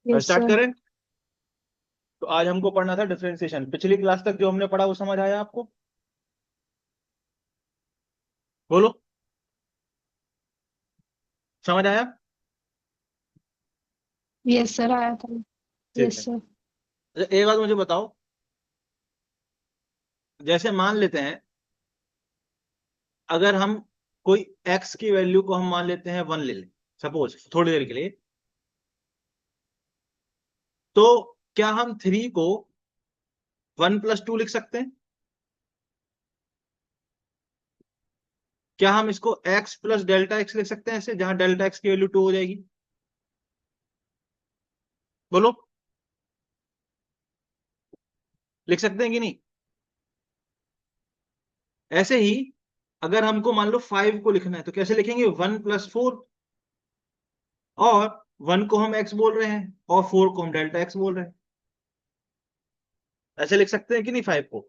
Yes start sir. करें। तो आज हमको पढ़ना था डिफरेंशिएशन। पिछली क्लास तक जो हमने पढ़ा वो समझ आया आपको? बोलो, समझ आया? यस सर आया था। ठीक यस है। सर। अच्छा, एक बात मुझे बताओ, जैसे मान लेते हैं अगर हम कोई x की वैल्यू को हम मान लेते हैं 1 ले लें, सपोज थोड़ी देर के लिए, तो क्या हम 3 को 1+2 लिख सकते हैं? क्या हम इसको x प्लस डेल्टा एक्स लिख सकते हैं ऐसे, जहां डेल्टा एक्स की वैल्यू 2 हो जाएगी? बोलो, लिख सकते हैं कि नहीं? ऐसे ही अगर हमको मान लो 5 को लिखना है तो कैसे लिखेंगे? 1+4, और 1 को हम x बोल रहे हैं और 4 को हम डेल्टा एक्स बोल रहे हैं। ऐसे लिख सकते हैं कि नहीं 5 को?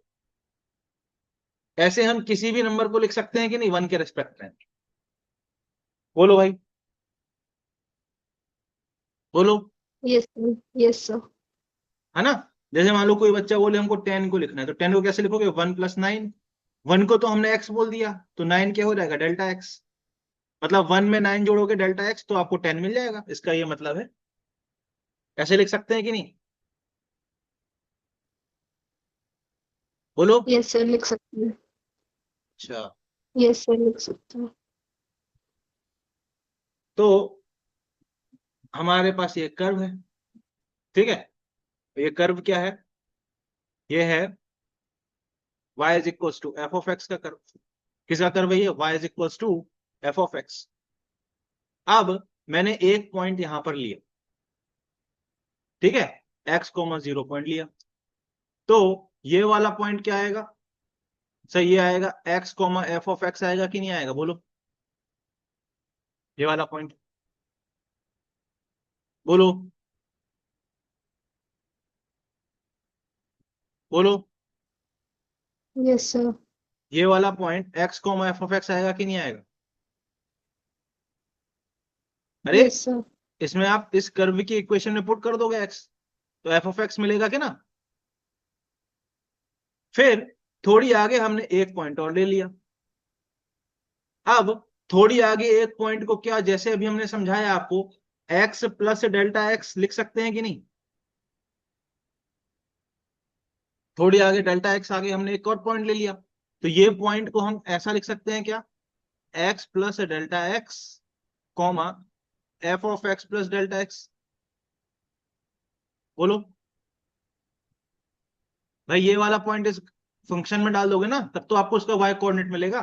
ऐसे हम किसी भी नंबर को लिख सकते हैं कि नहीं 1 के रेस्पेक्ट में? बोलो भाई, बोलो। Yes sir. Yes sir. है ना? जैसे मान लो कोई बच्चा बोले हमको 10 को लिखना है, तो 10 को कैसे लिखोगे? 1+9। 1 को तो हमने x बोल दिया, तो 9 क्या हो जाएगा? Delta x. मतलब 1 में 9 जोड़ोगे डेल्टा एक्स तो आपको 10 मिल जाएगा, इसका ये मतलब है। ऐसे लिख सकते हैं कि नहीं? बोलो। यस सर लिख सकते हैं। अच्छा, यस सर लिख सकते हैं। तो हमारे पास ये कर्व है, ठीक है? ये कर्व क्या है? ये है y is equal to f of x का कर्व। किसका कर्व है ये? y is equal to f of x. अब मैंने एक पॉइंट यहां पर लिया, ठीक है? x, 0 पॉइंट लिया, तो ये वाला पॉइंट क्या आएगा? सही, ये आएगा x, एफ ऑफ एक्स आएगा कि नहीं आएगा? बोलो, ये वाला पॉइंट, बोलो, बोलो। Yes sir. ये वाला point x, F of x आएगा कि नहीं आएगा? अरे, यस सर। इसमें आप इस कर्व की इक्वेशन में पुट कर दोगे x, तो एफ ऑफ एक्स मिलेगा कि ना? फिर थोड़ी आगे हमने एक पॉइंट और ले लिया। अब थोड़ी आगे एक पॉइंट को क्या, जैसे अभी हमने समझाया आपको, x प्लस डेल्टा एक्स लिख सकते हैं कि नहीं? थोड़ी आगे डेल्टा एक्स आगे हमने एक और पॉइंट ले लिया, तो ये पॉइंट को हम ऐसा लिख सकते हैं क्या? x plus delta x, comma F of x plus delta x. बोलो भाई, ये वाला पॉइंट इस फंक्शन में डाल दोगे ना, तब तो आपको उसका y कोऑर्डिनेट मिलेगा।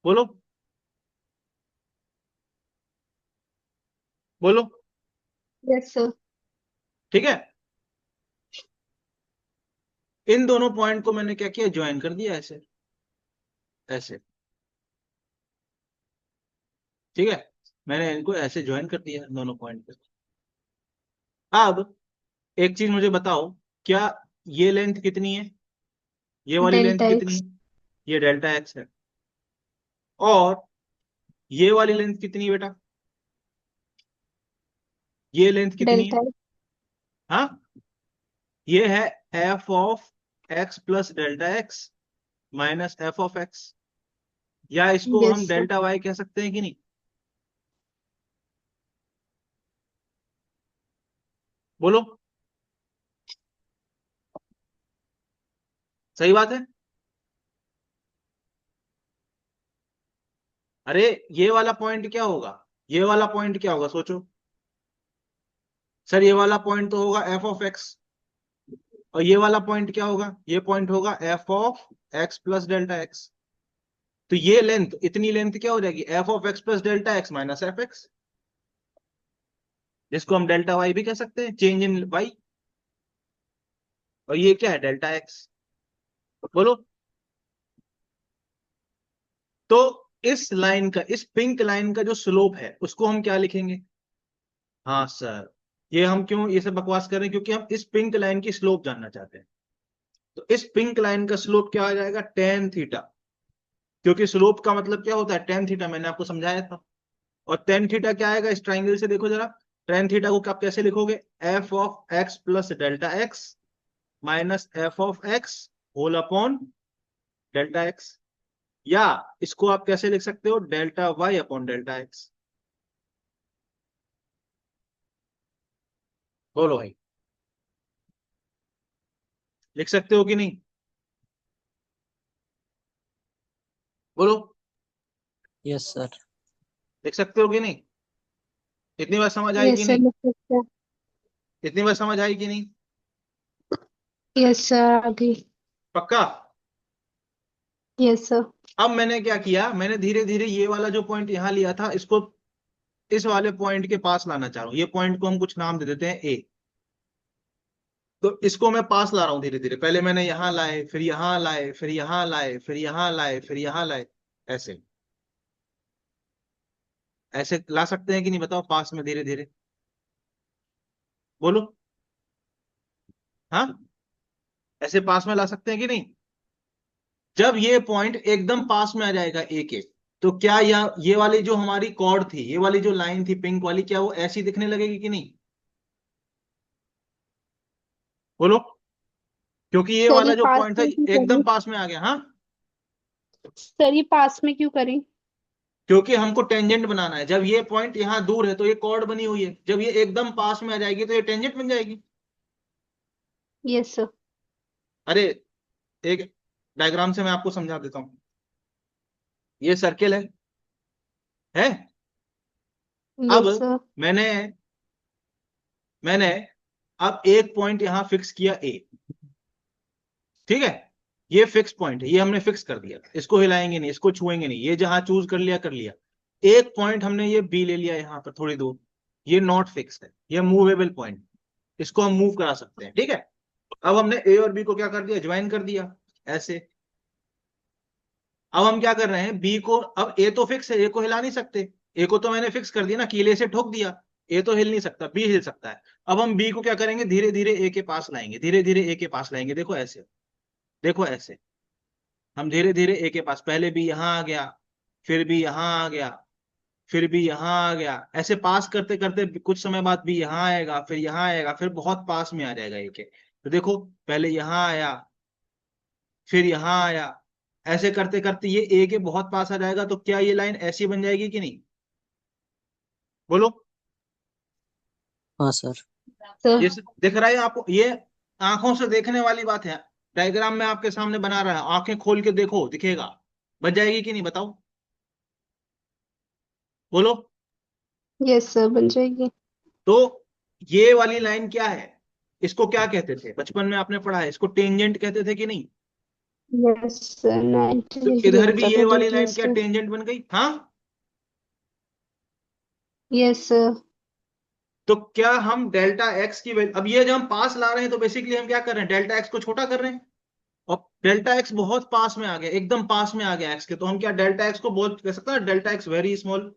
बोलो, बोलो। Yes sir. ठीक है, इन दोनों पॉइंट को मैंने क्या किया? ज्वाइन कर दिया ऐसे, ऐसे। ठीक है, मैंने इनको ऐसे ज्वाइन कर दिया दोनों पॉइंट पे। अब एक चीज मुझे बताओ, क्या ये लेंथ कितनी है? ये वाली लेंथ डेल्टा कितनी एक्स। है? ये डेल्टा एक्स है। और ये वाली लेंथ कितनी है बेटा? ये लेंथ कितनी है? डेल्टा। हाँ, ये है f of x plus delta x minus f of x, या इसको यस हम सर। डेल्टा वाई कह सकते हैं कि नहीं? बोलो, सही बात है। अरे, ये वाला पॉइंट क्या होगा? ये वाला पॉइंट क्या होगा, सोचो। सर, ये वाला पॉइंट तो होगा एफ ऑफ एक्स, और ये वाला पॉइंट क्या होगा? ये पॉइंट होगा F of x plus delta x. तो ये लेंथ, इतनी लेंथ क्या हो जाएगी? F of x plus delta x minus F x, जिसको हम डेल्टा वाई भी कह सकते हैं, चेंज इन वाई। और ये क्या है? Delta x. बोलो। तो इस लाइन का, इस पिंक लाइन का जो स्लोप है उसको हम क्या लिखेंगे? हाँ सर, ये हम क्यों ये सब बकवास कर रहे हैं? क्योंकि हम इस पिंक लाइन की स्लोप जानना चाहते हैं। तो इस पिंक लाइन का स्लोप क्या आ जाएगा? Tan theta. क्योंकि स्लोप का मतलब क्या होता है? टेन थीटा, मैंने आपको समझाया था। और टेन थीटा क्या आएगा इस ट्राइंगल से, देखो जरा। टेन थीटा को आप कैसे लिखोगे, f of x plus delta x minus f of x whole upon delta x, या इसको आप कैसे लिख सकते हो, delta y upon delta x. बोलो भाई, लिख सकते हो कि नहीं, बोलो। Yes sir. लिख सकते हो कि नहीं, इतनी बार समझ आई कि यस सर, नहीं, लिख सकते हैं। इतनी बार समझ आई कि नहीं, यस सर, आगे। पक्का। Yes sir. अब मैंने क्या किया, मैंने धीरे धीरे ये वाला जो पॉइंट यहां लिया था इसको इस वाले पॉइंट के पास लाना चाह रहा हूं, ये पॉइंट को हम कुछ नाम दे देते हैं ए। तो इसको मैं पास ला रहा हूं धीरे धीरे, पहले मैंने यहां लाए, फिर यहां लाए, फिर यहां लाए, फिर यहां लाए, फिर यहां लाए, ऐसे ऐसे ला सकते हैं कि नहीं बताओ, पास में धीरे धीरे, बोलो। हाँ, ऐसे पास में ला सकते हैं कि नहीं। जब ये पॉइंट एकदम पास में आ जाएगा ए के, तो क्या ये वाली जो हमारी कॉर्ड थी, ये वाली जो लाइन थी पिंक वाली, क्या वो ऐसी दिखने लगेगी कि नहीं, बोलो। क्योंकि ये सर वाला ये जो पास पॉइंट था में क्यों एकदम करें? पास में आ गया, हाँ। सर ये पास में क्यों करें? क्योंकि हमको टेंजेंट बनाना है, जब ये पॉइंट यहां दूर है तो ये कॉर्ड बनी हुई है, जब ये एकदम पास में आ जाएगी तो ये टेंजेंट बन जाएगी। Yes sir. अरे, एक डायग्राम से मैं आपको समझा देता हूं, ये सर्किल है। अब यस सर। मैंने मैंने अब एक पॉइंट यहां फिक्स किया ए, ठीक है। ये फिक्स पॉइंट है, ये हमने फिक्स कर दिया, इसको हिलाएंगे नहीं, इसको छुएंगे नहीं, ये जहां चूज कर लिया कर लिया। एक पॉइंट हमने ये बी ले लिया यहां पर थोड़ी दूर, ये नॉट फिक्स है, ये मूवेबल पॉइंट, इसको हम मूव करा सकते हैं, ठीक है। अब हमने ए और बी को क्या कर दिया, ज्वाइन कर दिया ऐसे। अब हम क्या कर रहे हैं, बी को, अब ए तो फिक्स है, ए को हिला नहीं सकते, ए को तो मैंने फिक्स कर दिया ना, कीले से ठोक दिया, ए तो हिल नहीं सकता, बी हिल सकता है। अब हम बी को क्या करेंगे, धीरे धीरे ए के पास लाएंगे, धीरे धीरे ए के पास लाएंगे, देखो ऐसे, देखो ऐसे। हम धीरे धीरे ए के पास, पहले भी यहां आ गया, फिर भी यहां आ गया, फिर भी यहां आ गया, ऐसे पास करते करते कुछ समय बाद भी यहां आएगा, फिर यहां आएगा, फिर बहुत पास में आ जाएगा ए के। तो देखो, पहले यहां आया, फिर यहां आया, ऐसे करते करते ये ए के बहुत पास आ जाएगा, तो क्या ये लाइन ऐसी बन जाएगी कि नहीं, बोलो। हाँ सर। ये सर। दिख रहा है आपको, ये आंखों से देखने वाली बात है, डायग्राम में आपके सामने बना रहा है, आंखें खोल के देखो, दिखेगा, बन जाएगी कि नहीं बताओ, बोलो। यस सर, बन जाएगी। तो ये वाली लाइन क्या है, इसको क्या कहते थे, बचपन में आपने पढ़ा है, इसको टेंजेंट कहते थे कि नहीं। यस सर, 90 तो डिग्री इधर भी होता ये था वाली लाइन क्या डिस्टेंस। टेंजेंट बन गई, हाँ। Yes sir. तो क्या हम डेल्टा एक्स की वैल्यू, अब ये जब हम पास ला रहे हैं तो बेसिकली हम क्या कर रहे हैं, डेल्टा एक्स को छोटा कर रहे हैं, और डेल्टा एक्स बहुत पास में आ गया, एकदम पास में आ गया एक्स के, तो हम क्या डेल्टा एक्स को बोल कह सकते हैं, डेल्टा एक्स वेरी स्मॉल,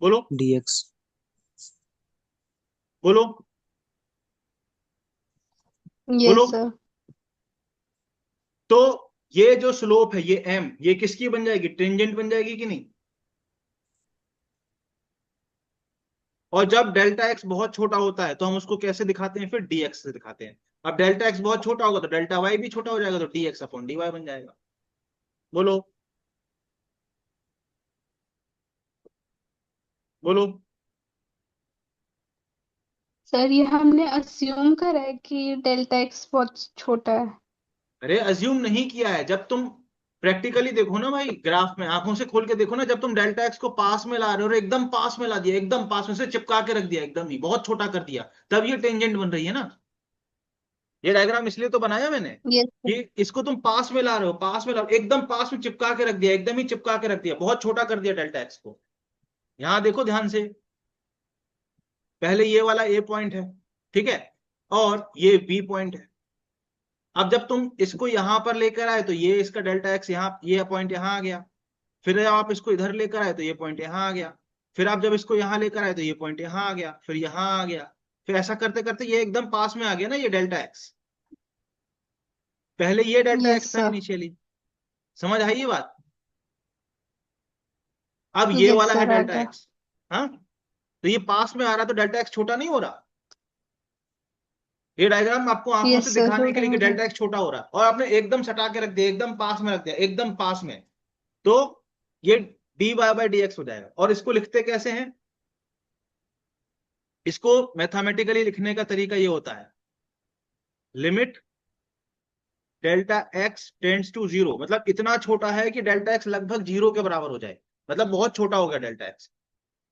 बोलो, डीएक्स। बोलो, बोलो। Yes sir. तो ये जो स्लोप है ये एम, ये किसकी बन जाएगी, टेंजेंट बन जाएगी कि नहीं। और जब डेल्टा एक्स बहुत छोटा होता है तो हम उसको कैसे दिखाते हैं, फिर डीएक्स से दिखाते हैं। अब डेल्टा एक्स बहुत छोटा होगा तो डेल्टा वाई भी छोटा हो जाएगा, तो डीएक्स अपॉन डी वाई बन जाएगा, बोलो, बोलो। सर ये हमने अस्यूम करा है कि डेल्टा एक्स बहुत छोटा है। अरे अज्यूम नहीं किया है, जब तुम प्रैक्टिकली देखो ना भाई, ग्राफ में आंखों से खोल के देखो ना, जब तुम डेल्टा एक्स को पास में ला रहे हो और एकदम पास में ला दिया, एकदम पास में से चिपका के रख दिया, एकदम ही बहुत छोटा कर दिया, तब ये टेंजेंट बन रही है ना। ये डायग्राम इसलिए तो बनाया मैंने यस कि सर। इसको तुम पास में ला रहे हो, पास में ला रहे हो, एकदम पास में चिपका के रख दिया, एकदम ही चिपका के रख दिया, बहुत छोटा कर दिया डेल्टा एक्स को। यहां देखो ध्यान से, पहले ये वाला ए पॉइंट है, ठीक है, और ये बी पॉइंट है। अब जब तुम इसको यहां पर लेकर आए तो ये इसका डेल्टा एक्स यहाँ, ये पॉइंट यहां आ गया, फिर जब आप इसको इधर लेकर आए तो ये पॉइंट यहां आ गया, फिर आप जब इसको यहां लेकर आए तो ये पॉइंट यहां आ गया, फिर यहां आ गया, फिर ऐसा करते करते ये एकदम पास में आ गया ना ये डेल्टा एक्स, पहले ये डेल्टा यस एक्स था सर। इनिशियली, समझ आई ये बात। अब ये यस वाला है सर आ डेल्टा गया। एक्स। हाँ, तो ये पास में आ रहा है तो डेल्टा एक्स छोटा नहीं हो रहा। ये डायग्राम आपको आंखों से यस सर दिखाने के छोटा लिए हो कि रहा है। डेल्टा एक्स छोटा हो रहा है, और आपने एकदम सटा के रख दिया, एकदम पास में रख दिया, एकदम पास में, तो ये dy बाई डी एक्स हो जाएगा। और इसको लिखते कैसे हैं? इसको मैथमेटिकली लिखने का तरीका ये होता है, limit delta x tends to zero, मतलब इतना छोटा है कि डेल्टा एक्स लगभग जीरो के बराबर हो जाए, मतलब बहुत छोटा हो गया डेल्टा एक्स।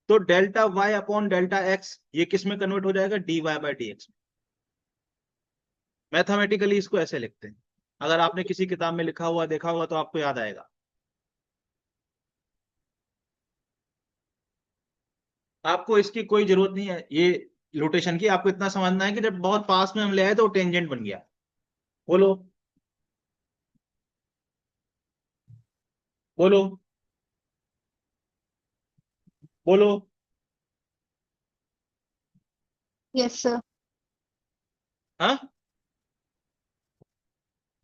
तो delta y upon delta x ये किस में कन्वर्ट हो जाएगा? dy by d x. Mathematically इसको ऐसे लिखते हैं, अगर आपने किसी किताब में लिखा हुआ देखा होगा तो आपको याद आएगा। आपको इसकी कोई जरूरत नहीं है ये रोटेशन की, आपको इतना समझना है कि जब बहुत पास में हम ले आए तो टेंजेंट बन गया। बोलो बोलो बोलो। Yes sir. हाँ,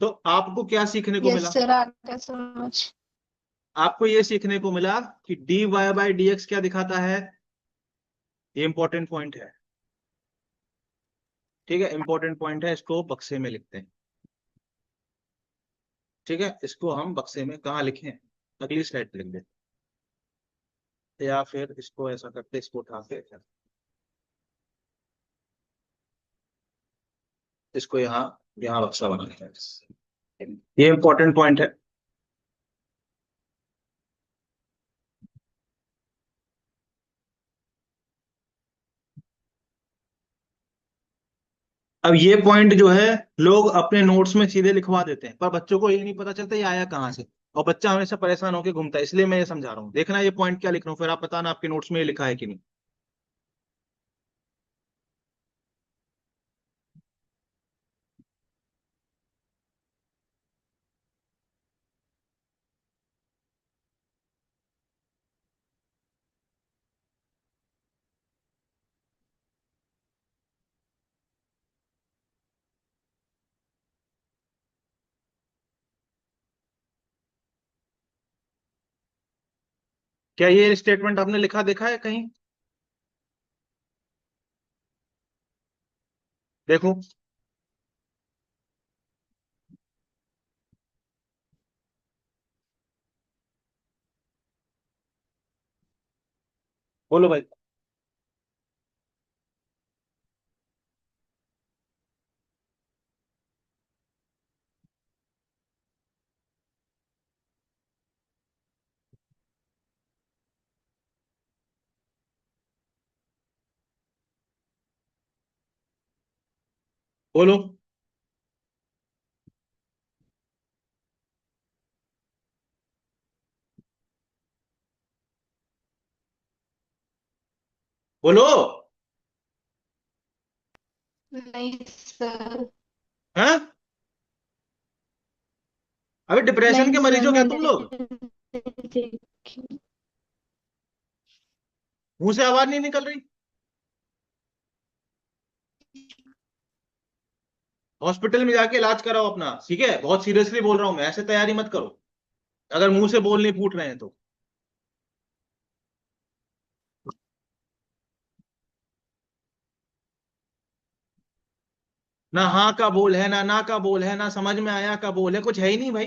तो आपको क्या सीखने को यस मिला? सर आ गया समझ। आपको ये सीखने को मिला कि dy बाई डी एक्स क्या दिखाता है। ये इंपॉर्टेंट पॉइंट है, ठीक है, इंपॉर्टेंट पॉइंट है, इसको बक्से में लिखते हैं। ठीक है, इसको हम बक्से में कहाँ लिखें? अगली स्लाइड पे लिख देते हैं। या फिर इसको ऐसा करते, इसको उठा के इसको यहाँ यहाँ बक्सा बना लेते हैं। ये इंपॉर्टेंट पॉइंट है। अब ये पॉइंट जो है लोग अपने नोट्स में सीधे लिखवा देते हैं, पर बच्चों को ये नहीं पता चलता ये आया कहाँ से, और बच्चा हमेशा परेशान होकर घूमता है। इसलिए मैं ये समझा रहा हूँ, देखना ये पॉइंट क्या लिख रहा हूँ, फिर आप बताना आपके नोट्स में ये लिखा है कि नहीं। क्या ये स्टेटमेंट आपने लिखा देखा है कहीं? देखो, बोलो भाई। बोलो बोलो। नहीं सर। हैं? अभी डिप्रेशन नहीं के सर मरीज हो क्या तुम मैंने लोग? देखी। मुंह से आवाज नहीं निकल रही? हॉस्पिटल में जाके इलाज कराओ अपना, ठीक है, बहुत सीरियसली बोल रहा हूं मैं, ऐसे तैयारी मत करो अगर मुंह से बोल नहीं फूट रहे हैं तो। ना हाँ का बोल है, ना का बोल है, ना समझ में आया का बोल है, कुछ है ही नहीं भाई।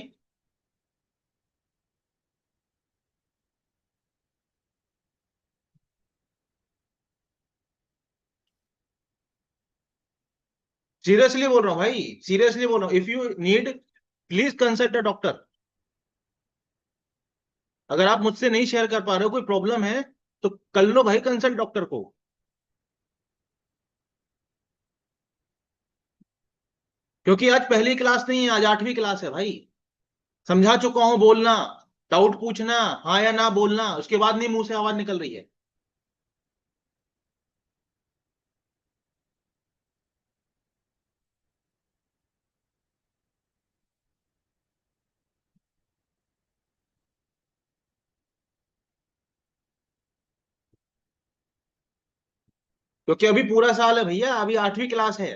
सीरियसली बोल रहा हूँ भाई, सीरियसली बोल रहा हूँ, if you need please consult a doctor. अगर आप मुझसे नहीं शेयर कर पा रहे हो, कोई प्रॉब्लम है, तो कर लो भाई कंसल्ट डॉक्टर को। क्योंकि आज पहली क्लास नहीं है, आज 8वीं क्लास है भाई। समझा चुका हूं बोलना, डाउट पूछना, हाँ या ना बोलना, उसके बाद नहीं मुंह से आवाज निकल रही है। क्योंकि अभी पूरा साल है भैया, अभी 8वीं क्लास है,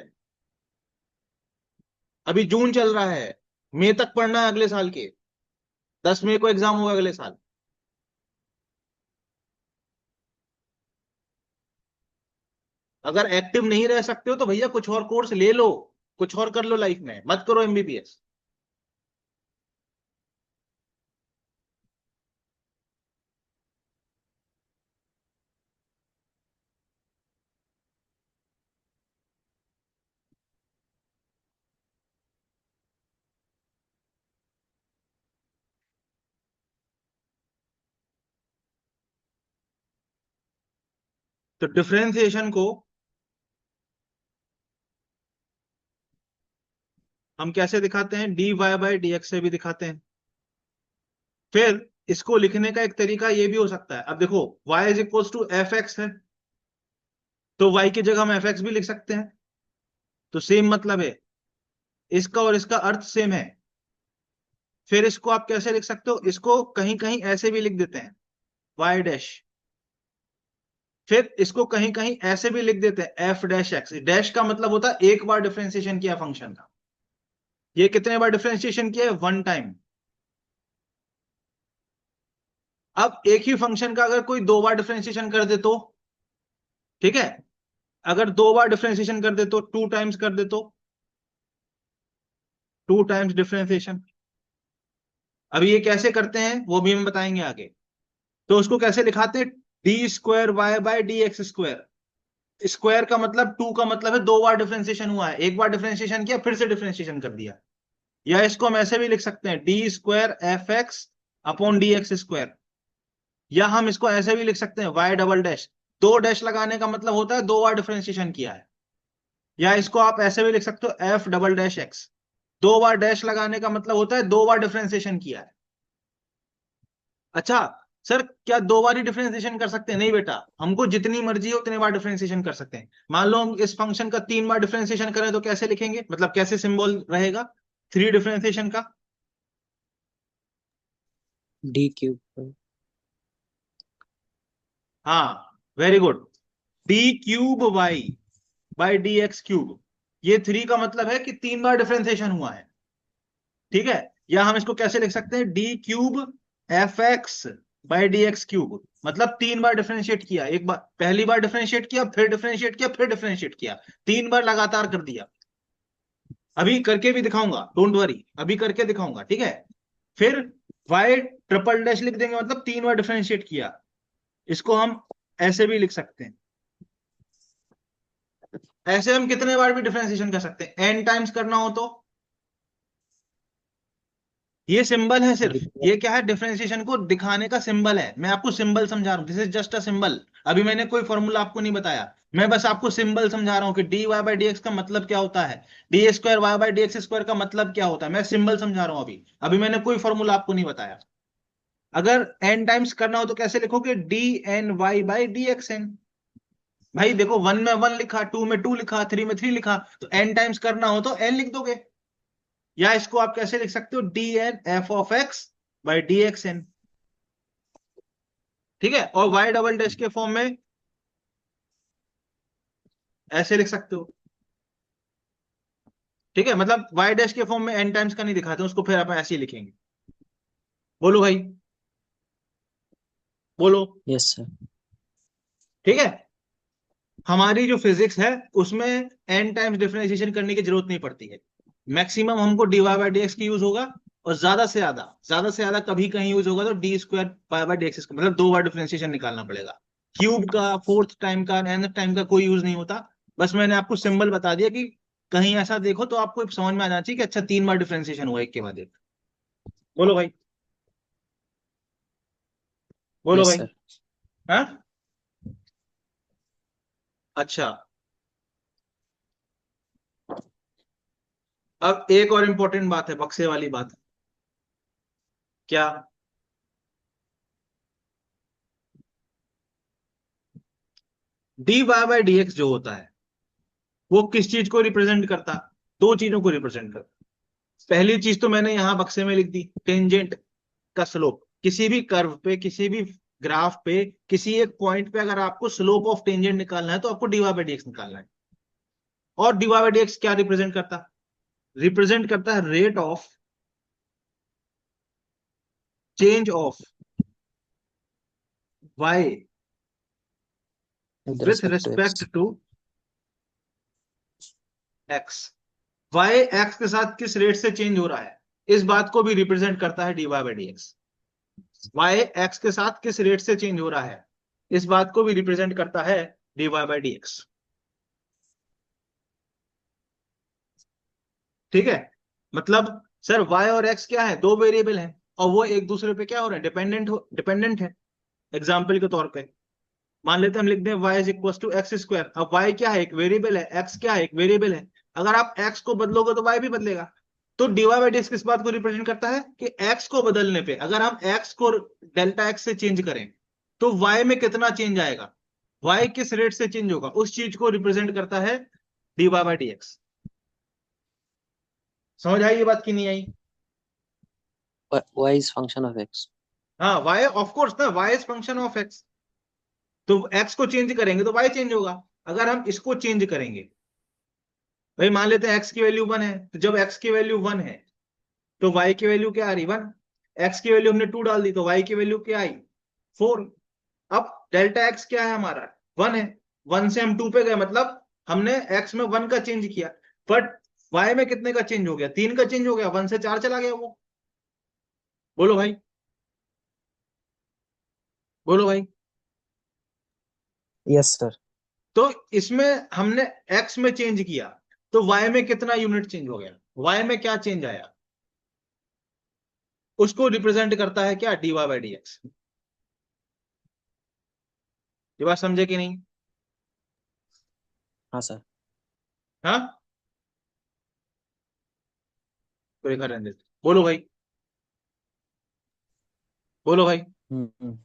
अभी जून चल रहा है, मई तक पढ़ना है अगले साल के, 10 मई को एग्जाम होगा अगले साल। अगर एक्टिव नहीं रह सकते हो तो भैया कुछ और कोर्स ले लो, कुछ और कर लो लाइफ में, मत करो एमबीबीएस। तो डिफरेंशिएशन को हम कैसे दिखाते हैं, dy बाई dx से भी दिखाते हैं। फिर इसको लिखने का एक तरीका ये भी हो सकता है, अब देखो y is equal to f x है, तो y की जगह हम एफ एक्स भी लिख सकते हैं, तो सेम मतलब है, इसका और इसका अर्थ सेम है। फिर इसको आप कैसे लिख सकते हो, इसको कहीं कहीं ऐसे भी लिख देते हैं y डैश, फिर इसको कहीं कहीं ऐसे भी लिख देते हैं एफ डैश एक्स। डैश का मतलब होता है एक बार डिफरेंशिएशन किया फंक्शन का, ये कितने बार डिफरेंशिएशन किया है, वन टाइम। अब एक ही फंक्शन का अगर कोई दो बार डिफरेंशिएशन कर दे तो, ठीक है, अगर दो बार डिफरेंशिएशन कर दे तो, टू टाइम्स कर दे तो, टू टाइम्स डिफरेंशिएशन। अभी ये कैसे करते हैं वो भी हम बताएंगे आगे। तो उसको कैसे लिखाते हैं, d square y by d x square. Square का मतलब, टू का मतलब है दो बार डिफरेंशिएशन हुआ है, एक बार डिफरेंशिएशन किया फिर से डिफरेंशिएशन कर दिया। या इसको हम ऐसे भी लिख सकते हैं, d square F x upon D x square. या हम इसको ऐसे भी लिख सकते हैं वाई डबल डैश, दो डैश लगाने का मतलब होता है दो बार डिफरेंशिएशन किया है। या इसको आप ऐसे भी लिख सकते हो एफ डबल डैश एक्स, दो बार डैश लगाने का मतलब होता है दो बार डिफरेंशिएशन किया है। अच्छा सर, क्या दो बार ही डिफरेंशिएशन कर सकते हैं, नहीं बेटा, हमको जितनी मर्जी हो उतने बार डिफरेंशिएशन कर सकते हैं। मान लो हम इस फंक्शन का तीन बार डिफरेंशिएशन करें तो कैसे लिखेंगे, मतलब कैसे सिंबल रहेगा थ्री डिफरेंशिएशन का, डी क्यूब। हाँ very good, d cube y by d x cube. ये थ्री का मतलब है कि तीन बार डिफरेंशिएशन हुआ है, ठीक है। या हम इसको कैसे लिख सकते हैं, D cube F x by d x cube, मतलब तीन बार डिफरेंशिएट किया, एक बार पहली बार डिफरेंशिएट किया, फिर डिफरेंशिएट किया, फिर डिफरेंशिएट किया, तीन बार लगातार कर दिया। अभी करके भी दिखाऊंगा, डोंट वरी, अभी करके दिखाऊंगा, ठीक है। फिर वाई ट्रिपल डैश लिख देंगे, मतलब तीन बार डिफरेंशिएट किया। इसको हम ऐसे भी लिख सकते हैं, ऐसे हम कितने बार भी डिफरेंशिएशन कर सकते हैं, एन टाइम्स करना हो तो। ये सिंबल है सिर्फ, ये क्या है, डिफरेंशिएशन को दिखाने का सिंबल है, मैं आपको सिंबल समझा रहा हूं, this is just a symbol. अभी मैंने कोई फॉर्मूला आपको नहीं बताया, मैं बस आपको सिंबल समझा रहा हूं कि d y by d x का मतलब क्या होता है, d square y by d x square का मतलब क्या होता है, मैं सिंबल समझा रहा हूं अभी। अभी मैंने कोई फॉर्मूला आपको नहीं बताया। अगर एन टाइम्स करना हो तो कैसे लिखोगे, d n y by d x n. भाई देखो, वन में वन लिखा, टू में टू लिखा, थ्री में थ्री लिखा, तो एन टाइम्स करना हो तो एन लिख दोगे। या इसको आप कैसे लिख सकते हो, d n f of x by d x n, ठीक है। और वाई डबल डैश के फॉर्म में ऐसे लिख सकते हो, ठीक है, मतलब वाई डैश के फॉर्म में एन टाइम्स का नहीं दिखाते, उसको फिर आप ऐसे ही लिखेंगे। बोलो भाई, बोलो। Yes sir. ठीक है, हमारी जो फिजिक्स है उसमें एन टाइम्स डिफरेंशिएशन करने की जरूरत नहीं पड़ती है, मैक्सिमम हमको d y by d x की यूज होगा, और ज्यादा से ज्यादा कभी कहीं यूज होगा तो D square pi by d x, मतलब दो बार डिफरेंशिएशन निकालना पड़ेगा। क्यूब का, फोर्थ टाइम का, nth टाइम का कोई यूज नहीं होता। बस मैंने आपको सिंबल बता दिया कि कहीं ऐसा देखो तो आपको समझ में आ जाना चाहिए कि अच्छा तीन बार डिफरेंशिएशन हुआ एक के बाद एक। बोलो भाई, बोलो यस भाई। सर। हाँ, अच्छा, अब एक और इंपॉर्टेंट बात है, बक्से वाली बात। क्या, d y by d x जो होता है वो किस चीज को रिप्रेजेंट करता, दो चीजों को रिप्रेजेंट करता। पहली चीज तो मैंने यहां बक्से में लिख दी, टेंजेंट का स्लोप, किसी भी कर्व पे, किसी भी ग्राफ पे, किसी एक पॉइंट पे अगर आपको स्लोप ऑफ टेंजेंट निकालना है तो आपको d y by d x निकालना है। और d y by d x क्या रिप्रेजेंट करता, रिप्रेजेंट करता है rate of change of y with with respect to x. Respect to x, y x के साथ किस रेट से चेंज हो रहा है, इस बात को भी रिप्रेजेंट करता है dy by d x. Y x के साथ किस रेट से चेंज हो रहा है, इस बात को भी रिप्रेजेंट करता है dy बाई डी एक्स। ठीक है, मतलब सर y और x क्या है, दो वेरिएबल हैं और वो एक दूसरे पे क्या हो रहे हैं, डिपेंडेंट है। एग्जाम्पल के तौर पे मान लेते हैं, हम लिख दें y is equal to x square. अब y क्या है, एक वेरिएबल है, x क्या है, एक वेरिएबल है। अगर आप x को बदलोगे तो y भी बदलेगा। तो dy बाई डी एक्स किस बात को रिप्रेजेंट करता है कि x को बदलने पे अगर हम x को डेल्टा x से चेंज करें तो y में कितना चेंज आएगा, y किस रेट से चेंज होगा, उस चीज को रिप्रेजेंट करता है dy बाई डी एक्स। समझ आई ये बात की नहीं आई? Y is function of x. हाँ, y ऑफ कोर्स ना, y is function of x। तो x को चेंज करेंगे तो y चेंज होगा। अगर हम इसको चेंज करेंगे, भाई मान लेते हैं x की वैल्यू 1 है, तो जब x की वैल्यू 1 है तो y की वैल्यू क्या आ रही, 1। x की वैल्यू हमने 2 डाल दी तो y की वैल्यू क्या आई, 4। अब डेल्टा x क्या है हमारा, 1 है। 1 से हम 2 पे गए, मतलब हमने x में 1 का चेंज किया, बट y में कितने का चेंज हो गया, 3 का चेंज हो गया, 1 से 4 चला गया वो। बोलो भाई, बोलो भाई। Yes, sir. तो इसमें हमने x में चेंज किया तो y में कितना यूनिट चेंज हो गया, y में क्या चेंज आया, उसको रिप्रेजेंट करता है क्या, dy बाई डी एक्स। ये बात समझे कि नहीं? हाँ सर। हाँ, तो रेखा रहने दे। बोलो भाई, बोलो भाई। हम्म।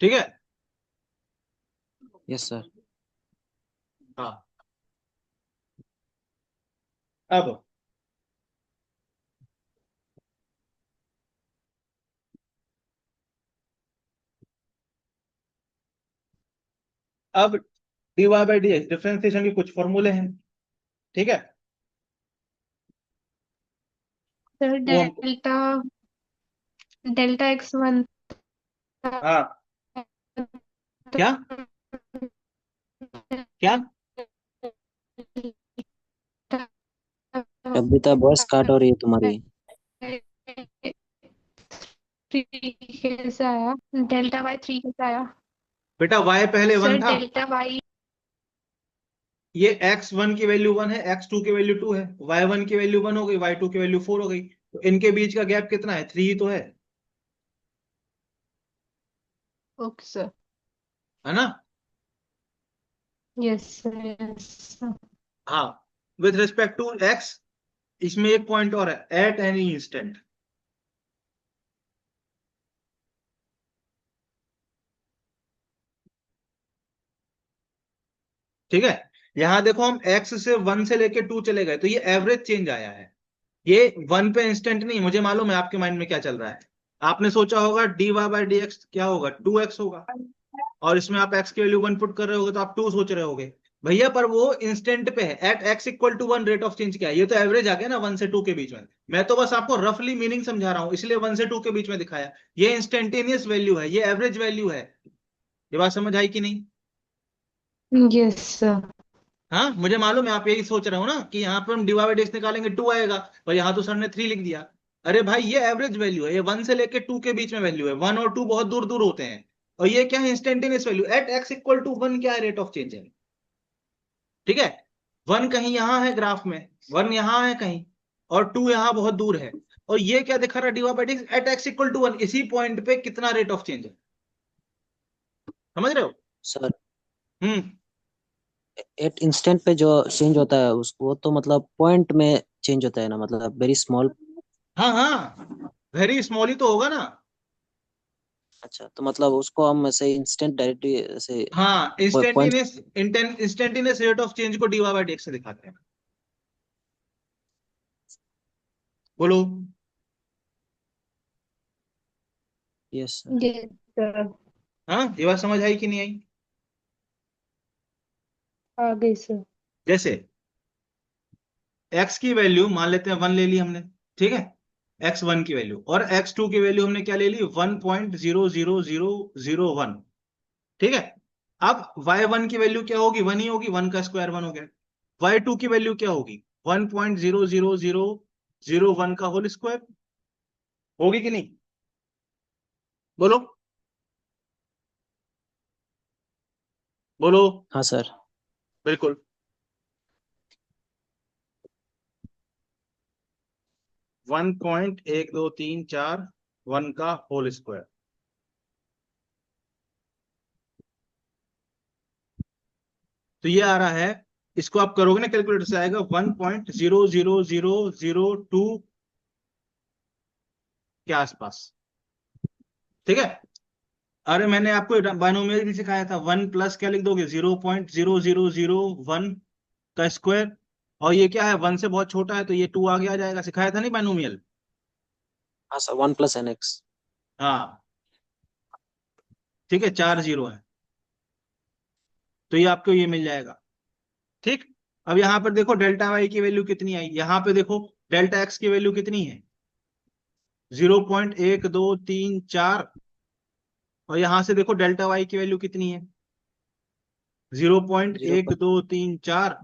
ठीक है। Yes, sir. हाँ, अब अब dy by d x differentiation के कुछ फॉर्मूले हैं। ठीक है, सर वो हम, डेल्टा डेल्टा x1 हाँ, क्या क्या, कविता वॉइस काट हो रही है तुम्हारी। कैसे आया, डेल्टा y 3 कैसे आया? बेटा y पहले सर 1 था, डेल्टा y ये x1 की वैल्यू 1 है, x2 की वैल्यू 2 है, y1 की वैल्यू 1 हो गई, y2 की वैल्यू 4 हो गई, तो इनके बीच का गैप कितना है, 3 ही तो ओके सर, है ना? Yes sir, yes. हाँ, विथ रिस्पेक्ट टू x इसमें एक पॉइंट और है, एट एनी इंस्टेंट। ठीक है, यहां देखो हम x से 1 से लेके 2 चले गए तो ये एवरेज चेंज आया है, ये 1 पे इंस्टेंट नहीं। मुझे मालूम है आपके माइंड में क्या चल रहा है, आपने सोचा होगा dy बाई डी एक्स क्या होगा, 2x होगा, और इसमें आप x की वैल्यू 1 पुट कर रहे होगे तो आप 2 सोच रहे होगे। भैया पर वो इंस्टेंट पे है, at x equal to 1 rate of change क्या है, ये तो एवरेज आ गया ना 1 से 2 के बीच में। मैं तो बस आपको रफली मीनिंग समझा रहा हूं, इसलिए 1 से 2 के बीच में दिखाया। ये इंस्टेंटेनियस वैल्यू है, ये एवरेज वैल्यू है। ये बात समझ आई कि नहीं? Yes sir. हाँ, मुझे मालूम है आप यही सोच रहे हो ना कि यहाँ पे हम डिवाइड एक्स निकालेंगे 2 आएगा, पर यहाँ तो सर ने 3 लिख दिया। अरे भाई ये एवरेज वैल्यू है, ये 1 से लेके 2 के बीच में वैल्यू है, 1 और 2 बहुत दूर दूर होते हैं। और ये क्या है, instantaneous value, at x equal to 1 क्या है, रेट ऑफ चेंज है। ठीक है, 1 कहीं यहाँ है ग्राफ में, 1 यहाँ है कहीं, और 2 यहाँ बहुत दूर है। और ये क्या दिखा रहा है, divide at x equal to 1, इसी पॉइंट पे कितना रेट ऑफ चेंज है, समझ रहे हो? Sir hmm. एट इंस्टेंट पे जो चेंज होता है उसको, वो तो मतलब पॉइंट में चेंज होता है ना, मतलब वेरी स्मॉल। हाँ हाँ, वेरी स्मॉल ही तो होगा ना। अच्छा, तो मतलब उसको हम ऐसे इंस्टेंट डायरेक्टली ऐसे हाँ, point. Instantaneous rate of change को dy बाई डी एक्स से दिखाते हैं। बोलो। Yes sir. यस सर, हाँ, ये बात समझ आई कि नहीं आई? आ गई सर। जैसे x की वैल्यू मान लेते हैं 1 ले ली हमने, ठीक है, x1 की वैल्यू, और x2 की वैल्यू हमने क्या ले ली, 1.00001। ठीक है, अब y1 की वैल्यू क्या होगी, 1 ही होगी, 1 का स्क्वायर 1 हो गया। y2 की वैल्यू क्या होगी, 1.00001 का होल स्क्वायर, होगी कि नहीं, बोलो बोलो। हाँ सर। बिल्कुल, 1.1234 1 का होल स्क्वायर। तो ये आ रहा है, इसको आप करोगे ना कैलकुलेटर से आएगा 1.00002 के आसपास। ठीक है, अरे मैंने आपको बाइनोमियल भी सिखाया था, 1 प्लस क्या लिख दोगे, 0.0001 का स्क्वायर, और ये क्या है, 1 से बहुत छोटा है तो ये 2 आगे आ जाएगा, सिखाया था नहीं बाइनोमियल। हाँ सर, 1 + nx। हाँ, ठीक है, 4 जीरो है, तो ये आपको ये मिल जाएगा। ठीक, अब यहां पर देखो डेल्टा वाई की वैल्यू कितनी आई, यहां पे देखो डेल्टा एक्स की वैल्यू कितनी है, 0.1234, और यहां से देखो डेल्टा वाई की वैल्यू कितनी है, जीरो पॉइंट जीरो एक पॉइंट दो तीन चार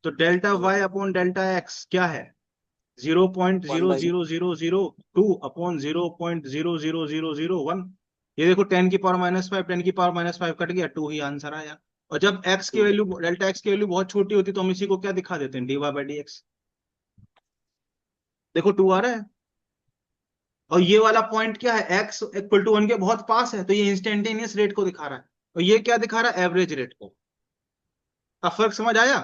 तो delta zero y upon delta x क्या है, zero point one zero by zero zero zero two upon 0.00001। ये देखो 10⁻⁻5, 10⁻⁻5 कट गया, 2 ही आंसर आया। और जब एक्स की 2। वैल्यू, डेल्टा एक्स की वैल्यू बहुत छोटी होती है तो हम इसी को क्या दिखा देते हैं, dy/dx। देखो 2 आ रहा है, और ये वाला पॉइंट क्या है, x इक्वल टू 1 के बहुत पास है, तो ये इंस्टेंटेनियस रेट को दिखा रहा है, और ये क्या दिखा रहा है, एवरेज रेट को। अब फर्क समझ आया।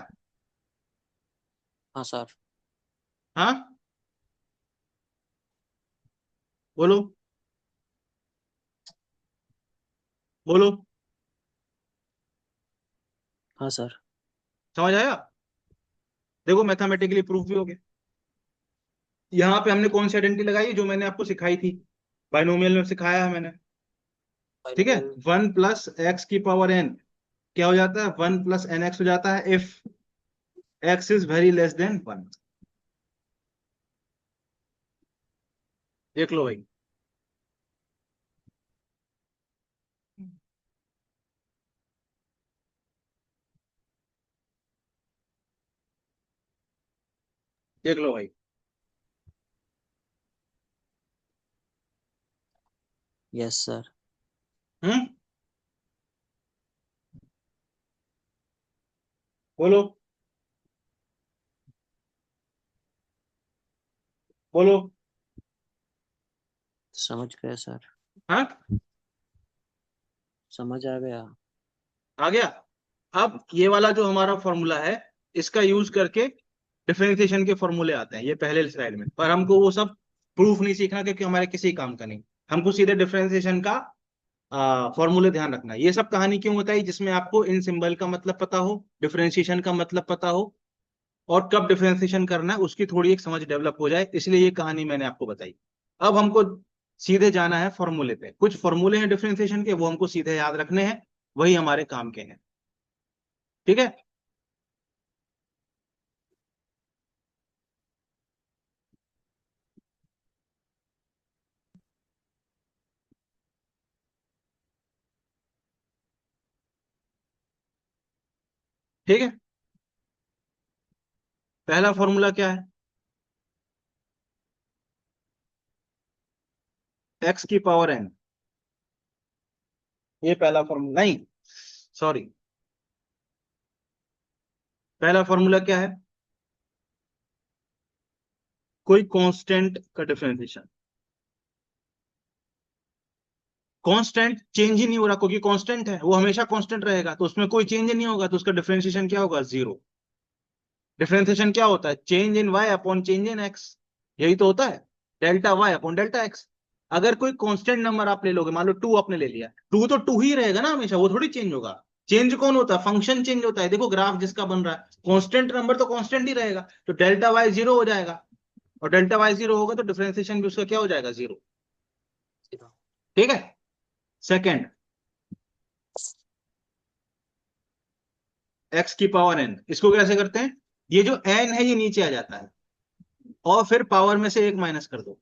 हाँ सर। हाँ, बोलो बोलो, हाँ सर। समझ आया। देखो मैथमेटिकली प्रूफ भी हो गया। यहाँ पे हमने कौन सी आइडेंटिटी लगाई, जो मैंने आपको सिखाई थी, बाइनोमियल में सिखाया है मैंने। ठीक है, बाइनोमियल। 1 + x⁻n क्या हो जाता है, 1 + nx हो जाता है if x is very less than 1। देख लो भाई, देख लो भाई। Yes sir. हम्म, बोलो बोलो। समझ गए सर। हाँ, समझ आ गया। आ गया। अब ये वाला जो हमारा फॉर्मूला है, इसका यूज करके डिफरेंशिएशन के फॉर्मूले आते हैं, ये पहले स्लाइड में, पर हमको वो सब प्रूफ नहीं सीखना क्योंकि हमारे किसी काम का नहीं। हमको सीधे डिफरेंशिएशन का फॉर्मूले ध्यान रखना है। ये सब कहानी क्यों बताई, जिसमें आपको इन सिंबल का मतलब पता हो, डिफरेंशिएशन का मतलब पता हो, और कब डिफरेंशिएशन करना है उसकी थोड़ी एक समझ डेवलप हो जाए, इसलिए ये कहानी मैंने आपको बताई। अब हमको सीधे जाना है फॉर्मूले पे, कुछ फॉर्मूले हैं डिफरेंशिएशन के, वो हमको सीधे याद रखने हैं, वही हमारे काम के हैं। ठीक है, ठीक है। पहला फॉर्मूला क्या है, x⁻n, ये पहला फॉर्मूला नहीं, सॉरी, पहला फॉर्मूला क्या है, कोई कांस्टेंट का डिफरेंशिएशन। कांस्टेंट चेंज ही नहीं हो रहा, क्योंकि कांस्टेंट है वो हमेशा कांस्टेंट रहेगा, तो उसमें कोई चेंज नहीं होगा, तो उसका डिफरेंशिएशन क्या होगा, 0। डिफरेंशिएशन क्या होता है, change in y upon change in x, यही तो होता है, delta y upon delta x। अगर कोई कांस्टेंट नंबर आप ले लोगे, मान लो 2 आपने ले लिया, 2 तो 2 ही रहेगा ना हमेशा, वो थोड़ी चेंज होगा। चेंज कौन होता है, फंक्शन चेंज होता है। देखो ग्राफ जिसका बन रहा है, कांस्टेंट नंबर तो कांस्टेंट ही रहेगा, तो डेल्टा y 0 हो जाएगा, और डेल्टा y 0 होगा तो डिफरेंशिएशन भी उसका क्या हो जाएगा, 0। ठीक है, सेकेंड, x⁻n, इसको कैसे करते हैं, ये जो n है ये नीचे आ जाता है, और फिर पावर में से एक माइनस कर दो,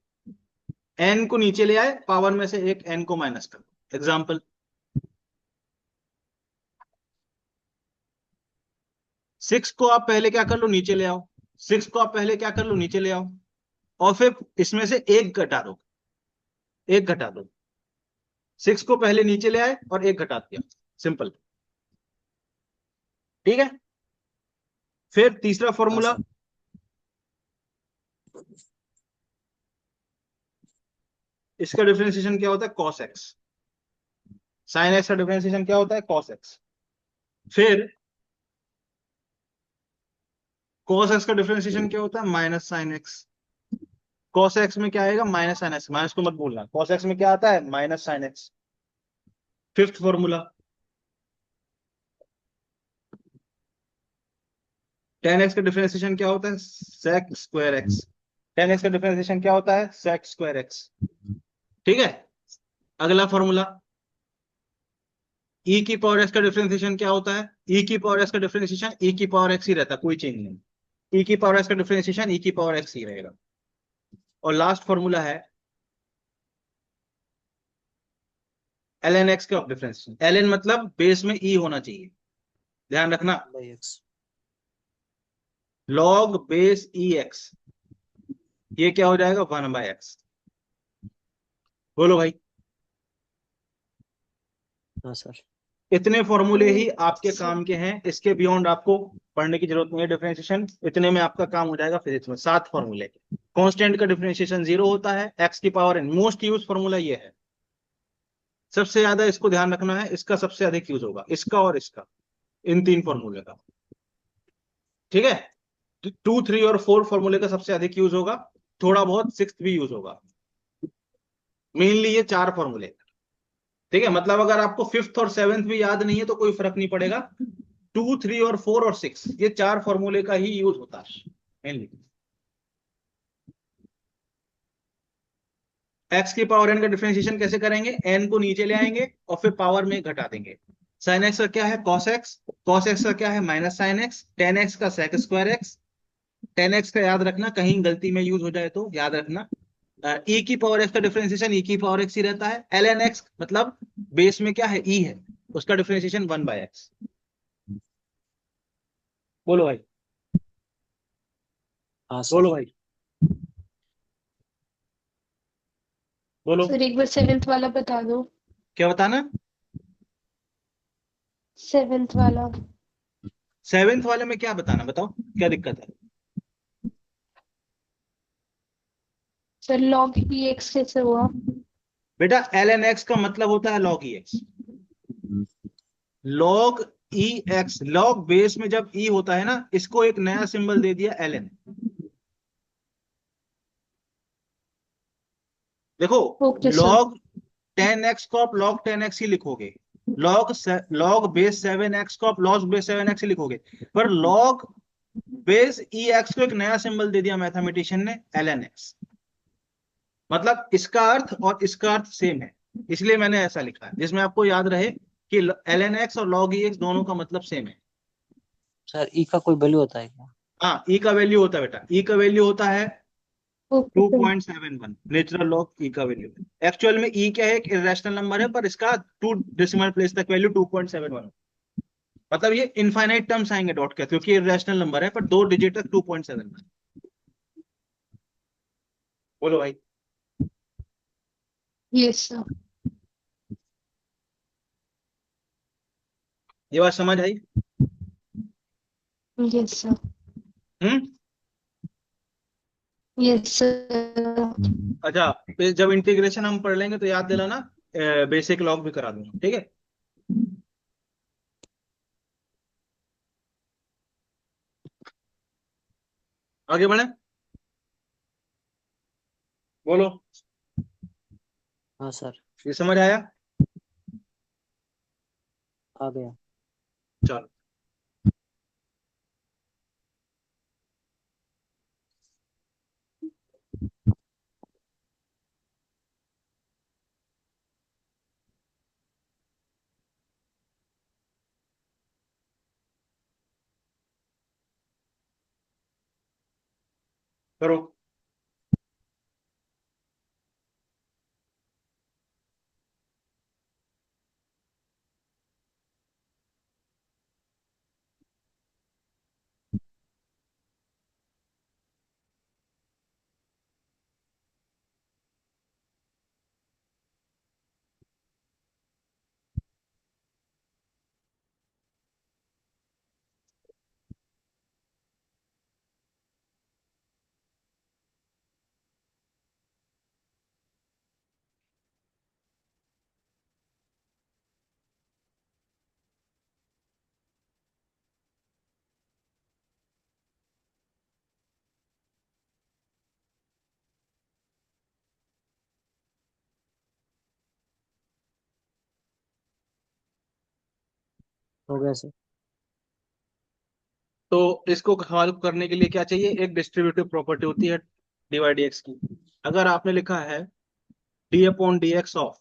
n को नीचे ले आए, पावर में से एक n को माइनस कर दो। एग्जाम्पल, 6 को आप पहले क्या कर लो, नीचे ले आओ। 6 को आप पहले क्या कर लो, नीचे ले आओ। और फिर इसमें से एक घटा दो, एक घटा दो। 6 को पहले नीचे ले आए और एक घटा दिया, सिंपल। ठीक है। फिर तीसरा हाँ फॉर्मूला, सर। इसका डिफरेंशिएशन क्या होता है, cos x। sin x का डिफरेंशिएशन क्या होता है, cos x। फिर cos x का डिफरेंशिएशन क्या होता है, minus sine x। cos x में क्या आएगा, माइनस साइन x, माइनस को मत भूलना। cos x में क्या आता है, minus sine x। Fifth formula, tan x का डिफरेंशिएशन क्या होता है, sec square x। tan x का डिफरेंशिएशन क्या होता है, sec स्क्वायर x। ठीक है। अगला फॉर्मूला, e की पावर x का डिफरेंशिएशन क्या होता है, e की पावर x का डिफरेंशिएशन e की पावर x ही रहता है, कोई चेंज नहीं। e की पावर x का डिफरेंशिएशन e की पावर x ही रहेगा। और लास्ट फॉर्मूला है ln x का डिफरेंशिएशन। ln मतलब बेस में e होना चाहिए, ध्यान रखना। By x. log base e x, ये क्या हो जाएगा, 1/x। बोलो भाई। हाँ सर। इतने फॉर्मूले ही आपके काम के हैं, इसके बियॉन्ड आपको पढ़ने की जरूरत नहीं है। डिफरेंशिएशन इतने में आपका काम हो जाएगा फिजिक्स में। 7 फॉर्मूले। कांस्टेंट का डिफरेंशिएशन 0 होता है, x की power n। Most use formula ये है, सबसे ज्यादा इसको ध्यान रखना है, इसका सबसे अधिक यूज होगा, इसका और इसका, इन 3 फॉर्मूले का। ठीक है। 2, 3 और 4 फॉर्मूले का सबसे अधिक यूज होगा, थोड़ा बहुत 6 भी यूज होगा। मेनली ये 4 फॉर्मूले। ठीक है, मतलब अगर आपको 5th और 7th भी याद नहीं है तो कोई फर्क नहीं पड़ेगा। 2, 3 और 4 और 6, ये 4 फॉर्मूले का ही यूज होता है मेनली। एक्स की पावर एन का डिफरेंशिएशन कैसे करेंगे, एन को नीचे ले आएंगे और फिर पावर में घटा देंगे। साइन एक्स का क्या है, कॉस एक्स। कॉस एक्स का क्या है, minus sine X. Tan X का sec square X. Tan X का याद रखना, कहीं गलती में यूज हो जाए तो याद रखना। ई की पावर एक्स का डिफरेंशिएशन ई की पावर एक्स ही रहता है। एल एन एक्स मतलब बेस में क्या है, ई है, उसका डिफरेंशिएशन 1/x। बोलो भाई। हाँ बोलो सर। भाई। बोलो। सर एक बार सेवेंथ वाला बता दो। क्या बताना, सेवेंथ वाला। 7th वाले में क्या बताना, बताओ क्या दिक्कत है। सर log ई एक्स कैसे हुआ? बेटा एल एन एक्स का मतलब होता है लॉग ई एक्स। लॉग ई एक्स, लॉग बेस में जब ई होता है ना, इसको एक नया सिंबल दे दिया एल एन। देखो, ओके सर। लॉग 10x को आप log 10x ही लिखोगे। लॉग बेस 7x को आप log बेस 7x ही लिखोगे। पर log बेस ई एक्स को एक नया सिंबल दे दिया मैथमेटिशियन ने, एल एन एक्स। मतलब इसका अर्थ और इसका अर्थ सेम है, इसलिए मैंने ऐसा लिखा है, जिसमें आपको याद रहे कि एल एन एक्स और लॉग ई एक्स दोनों का मतलब सेम है। सर ई का कोई वैल्यू होता है क्या? हाँ, ई का वैल्यू होता है बेटा, ई का वैल्यू होता है ओके सर। 2.71, नेचुरल लॉग ई का वैल्यू। एक्चुअल में ई क्या है, एक इरेशनल नंबर है, पर इसका 2 डेसिमल प्लेस तक वैल्यू 2.71। मतलब ये इनफाइनाइट टर्म्स आएंगे डॉट के, क्योंकि ये इरेशनल नंबर है, पर 2 डिजिट तक 2.71। बोलो भाई। Yes sir. ये बात समझ आई। Yes sir. Hmm. Yes sir. अच्छा, फिर जब इंटीग्रेशन हम पढ़ लेंगे तो याद दिलाना, बेसिक लॉग भी करा दूंगा, ठीक है। आगे बढ़े। बोलो। हाँ सर। ये समझ आया। आ गया। चलो। करो। हो गया सर। तो इसको सॉल्व करने के लिए क्या चाहिए, एक डिस्ट्रीब्यूटिव प्रॉपर्टी होती है dy dx की। अगर आपने लिखा है D upon D x of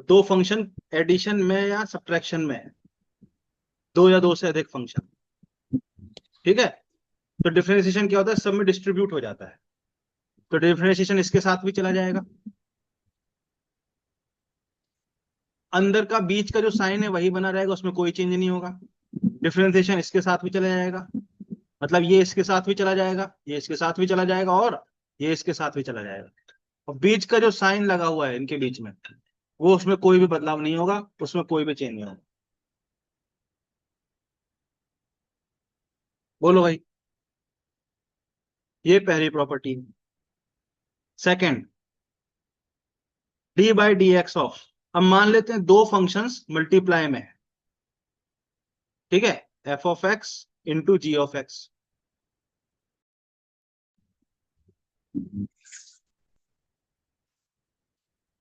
दो फंक्शन एडिशन में या सब्ट्रैक्शन में है, दो या दो से अधिक फंक्शन, ठीक है, तो डिफरेंशिएशन क्या होता है, सब में डिस्ट्रीब्यूट हो जाता है, तो डिफरेंशिएशन इसके साथ भी चला जाएगा, अंदर का बीच का जो साइन है वही बना रहेगा, उसमें कोई चेंज नहीं होगा। डिफरेंशिएशन इसके साथ भी चला जाएगा, मतलब ये इसके साथ भी चला जाएगा, ये इसके साथ भी चला जाएगा, और ये इसके साथ भी चला जाएगा। और बीच का जो साइन लगा हुआ है इनके बीच में, वो उसमें कोई भी बदलाव नहीं होगा, उसमें कोई भी चेंज नहीं होगा। बोलो भाई, ये पहली property. Second, D by d x of, अब मान लेते हैं दो फंक्शंस मल्टीप्लाई में है, ठीक है, f of x into g of x.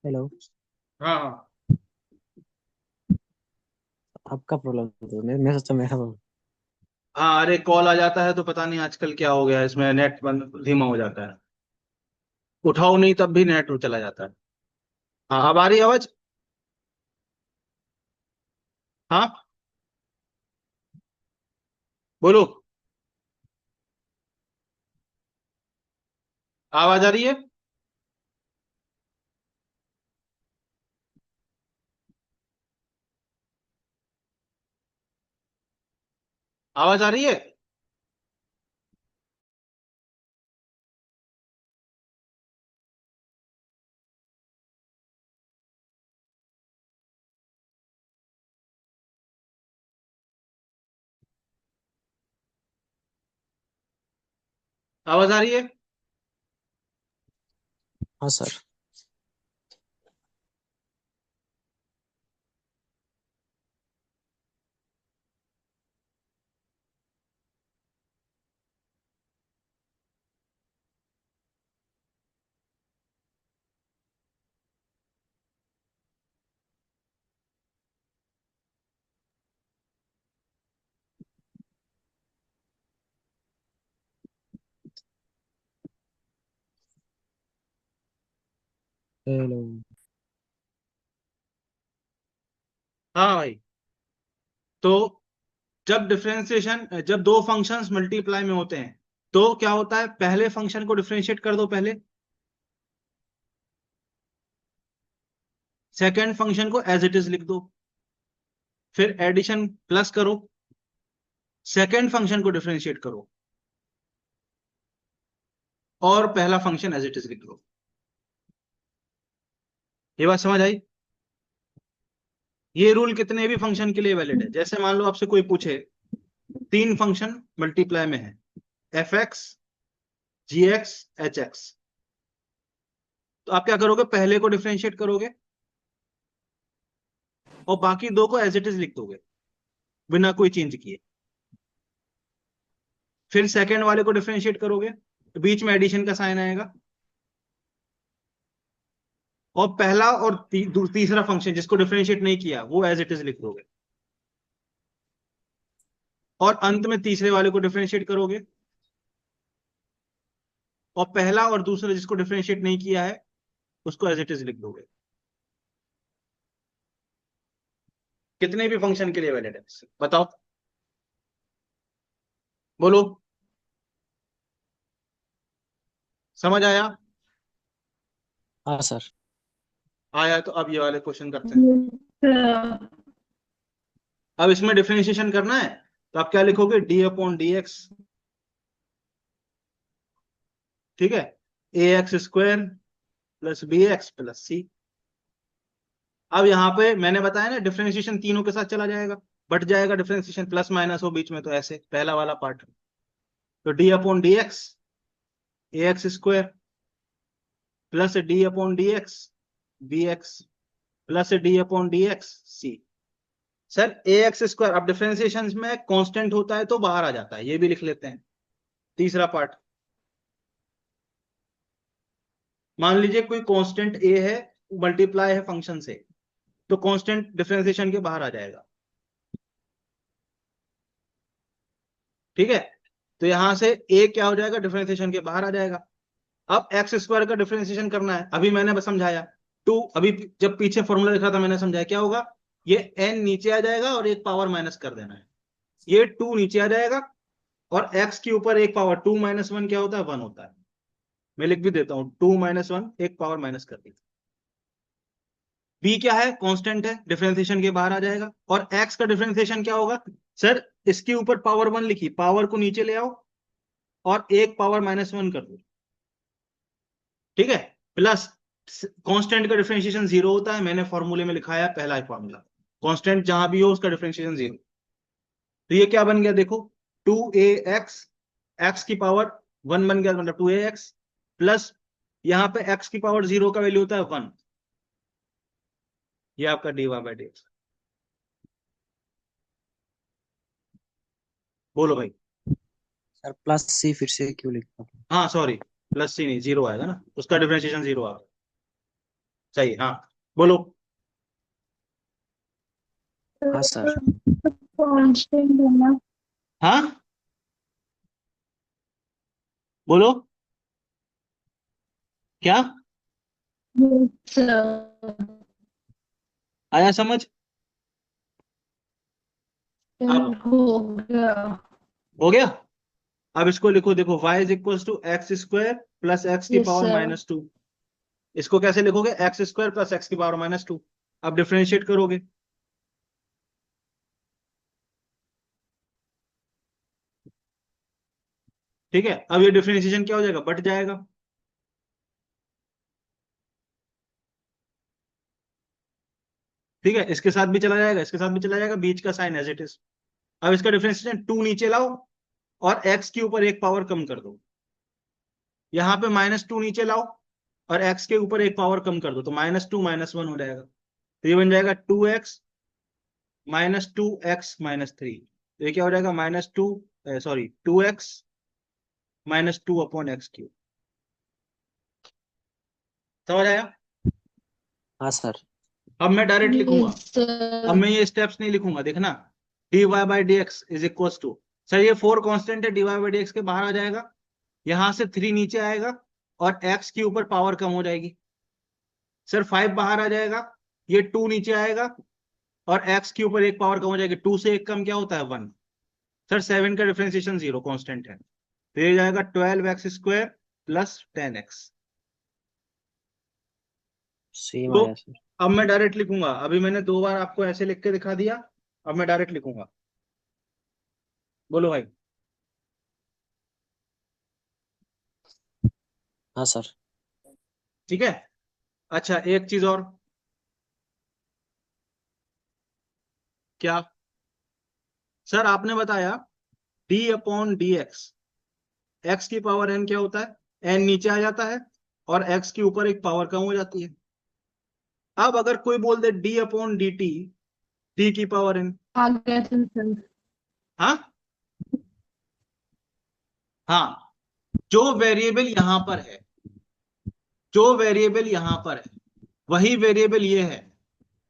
Hello. हाँ हाँ आपका प्रॉब्लम तो मैं सोचा मेरा problem। हाँ, अरे कॉल आ जाता है तो पता नहीं आजकल क्या हो गया है, इसमें नेट बंद धीमा हो जाता है, उठाओ नहीं तब भी नेट चला जाता है। हाँ, अब आ रही है आवाज? हाँ बोलो, आवाज आ रही है? आवाज आ रही है? आवाज आ रही है? हाँ सर। हेलो। हाँ भाई, तो जब दो फंक्शंस मल्टीप्लाई में होते हैं तो क्या होता है, पहले फंक्शन को डिफरेंशिएट कर दो पहले, सेकंड फंक्शन को एज इट इज लिख दो, फिर एडिशन प्लस करो, सेकंड फंक्शन को डिफरेंशिएट करो, और पहला फंक्शन एज इट इज लिख दो। ये बात समझ आई? ये रूल कितने भी फंक्शन के लिए वैलिड है। जैसे मान लो आपसे कोई पूछे तीन फंक्शन मल्टीप्लाई में है, एफ एक्स, जी एक्स, एच एक्स, तो आप क्या करोगे, पहले को डिफरेंशिएट करोगे और बाकी दो को एज इट इज लिख दोगे बिना कोई चेंज किए, फिर सेकंड वाले को डिफरेंशिएट करोगे तो बीच में एडिशन का साइन आएगा, और पहला और तीसरा फंक्शन जिसको डिफरेंशिएट नहीं किया वो एज इट इज लिख दोगे, और अंत में तीसरे वाले को डिफरेंशिएट करोगे और पहला और दूसरा जिसको डिफरेंशिएट नहीं किया है उसको एज इट इज लिख दोगे। कितने भी फंक्शन के लिए वैलिड है, बताओ, बोलो, समझ आया? हाँ सर। आया तो अब ये वाले क्वेश्चन करते हैं। अच्छा, अब इसमें डिफरेंशिएशन करना है तो आप क्या लिखोगे, डी अपॉन डी एक्स, ठीक है, A X square plus B X plus C. अब यहाँ पे मैंने बताया ना डिफरेंशिएशन तीनों के साथ चला जाएगा, बट जाएगा डिफरेंशिएशन, प्लस माइनस हो बीच में, तो ऐसे पहला वाला पार्ट, तो D upon D X A X square plus D upon D X B X plus D upon D X C. Sir A X square, अब डिफरेंशिएशन में कांस्टेंट होता है तो बाहर आ जाता है, ये भी लिख लेते हैं। तीसरा पार्ट, मान लीजिए कोई कांस्टेंट ए है, मल्टीप्लाई है फंक्शन से, तो कांस्टेंट डिफरेंशिएशन के बाहर आ जाएगा, ठीक है, तो यहां से a क्या हो जाएगा, डिफरेंशिएशन के बाहर आ जाएगा। अब एक्स स्क्वायर का डिफरेंशिएशन करना है, अभी मैंने बस समझाया। टू, अभी जब पीछे फॉर्मूला लिखा था मैंने समझाया क्या होगा, ये n नीचे आ जाएगा और एक पावर माइनस कर देना है, ये 2 नीचे आ जाएगा और x के ऊपर एक पावर 2 माइनस 1 क्या होता है, 1 होता है। मैं लिख भी देता हूं, 2 माइनस 1 एक पावर माइनस कर दी। b क्या है, कांस्टेंट है, डिफरेंशिएशन के बाहर आ जाएगा। और x का डिफरेंशिएशन क्या होगा, सर इसके ऊपर पावर 1 लिखी, पावर को नीचे ले आओ और एक पावर माइनस 1 कर दो, ठीक है। प्लस कांस्टेंट का डिफरेंशिएशन 0 होता है, मैंने फॉर्मूले में लिखा है पहला ही फॉर्मूला, कांस्टेंट जहां भी हो उसका डिफरेंशिएशन 0। तो ये क्या बन गया देखो, 2ax, x की पावर 1 बन गया, मतलब 2ax प्लस यहां पे x की पावर 0 का वैल्यू होता है 1, ये आपका dy/dx। बोलो भाई। सर प्लस सी फिर से क्यों लिखा? हाँ सॉरी, प्लस सी नहीं, 0 आएगा ना, उसका डिफरेंशिएशन 0 आएगा, सही, हाँ बोलो। हाँ सर। कांस्टेंट है ना। हाँ बोलो, क्या सर आया समझ? अब हो गया। हो गया। अब इसको लिखो, देखो y is equal to x square plus x की यस पावर सर। -2। इसको कैसे लिखोगे, एक्स स्क्वायर प्लस एक्स की पावर -2। अब डिफरेंशिएट करोगे, ठीक है। अब ये डिफरेंशिएशन क्या हो जाएगा, बट जाएगा, ठीक है। इसके साथ भी चला जाएगा, इसके साथ भी चला जाएगा, बीच का साइन एज इट इज। अब इसका डिफरेंशिएशन 2 नीचे लाओ और x के ऊपर एक पावर कम कर दो, यहां पे -2 नीचे लाओ और x के ऊपर एक पावर कम कर दो, तो -2 -1 हो जाएगा। तो ये बन जाएगा 2x -2x-3। तो ये क्या हो जाएगा, -2 -2x-2/x3। समझ आया? हाँ सर। अब मैं डायरेक्ट लिखूंगा, यस सर। अब मैं ये स्टेप्स नहीं लिखूंगा, देखना। dy/dx is equal to, sir ये 4 कांस्टेंट है, dy/dx के बाहर आ जाएगा, यहां से 3 नीचे आएगा और x के ऊपर पावर कम हो जाएगी। सर 5 बाहर आ जाएगा, ये 2 नीचे आएगा और x के ऊपर एक पावर कम हो जाएगी, 2 से एक कम क्या होता है, 1। सर 7 का डिफरेंशिएशन 0 कांस्टेंट है, तो ये जाएगा 12x² प्लस 10x। सेम तो आया सर। अब मैं डायरेक्ट लिखूंगा, अभी मैंने 2 बार आपको ऐसे लिख के दिखा दिया, अब मैं डायरेक्ट लिखूंगा। बोलो भाई। हाँ सर। ठीक है। अच्छा एक चीज और, क्या सर आपने बताया d/dx, x की पावर n क्या होता है, n नीचे आ जाता है और x के ऊपर एक पावर कम हो जाती है। अब अगर कोई बोल दे d/dt, t की पावर n, आ गया सर। हाँ हाँ, जो वेरिएबल यहां पर है, जो वेरिएबल यहां पर है वही वेरिएबल ये है,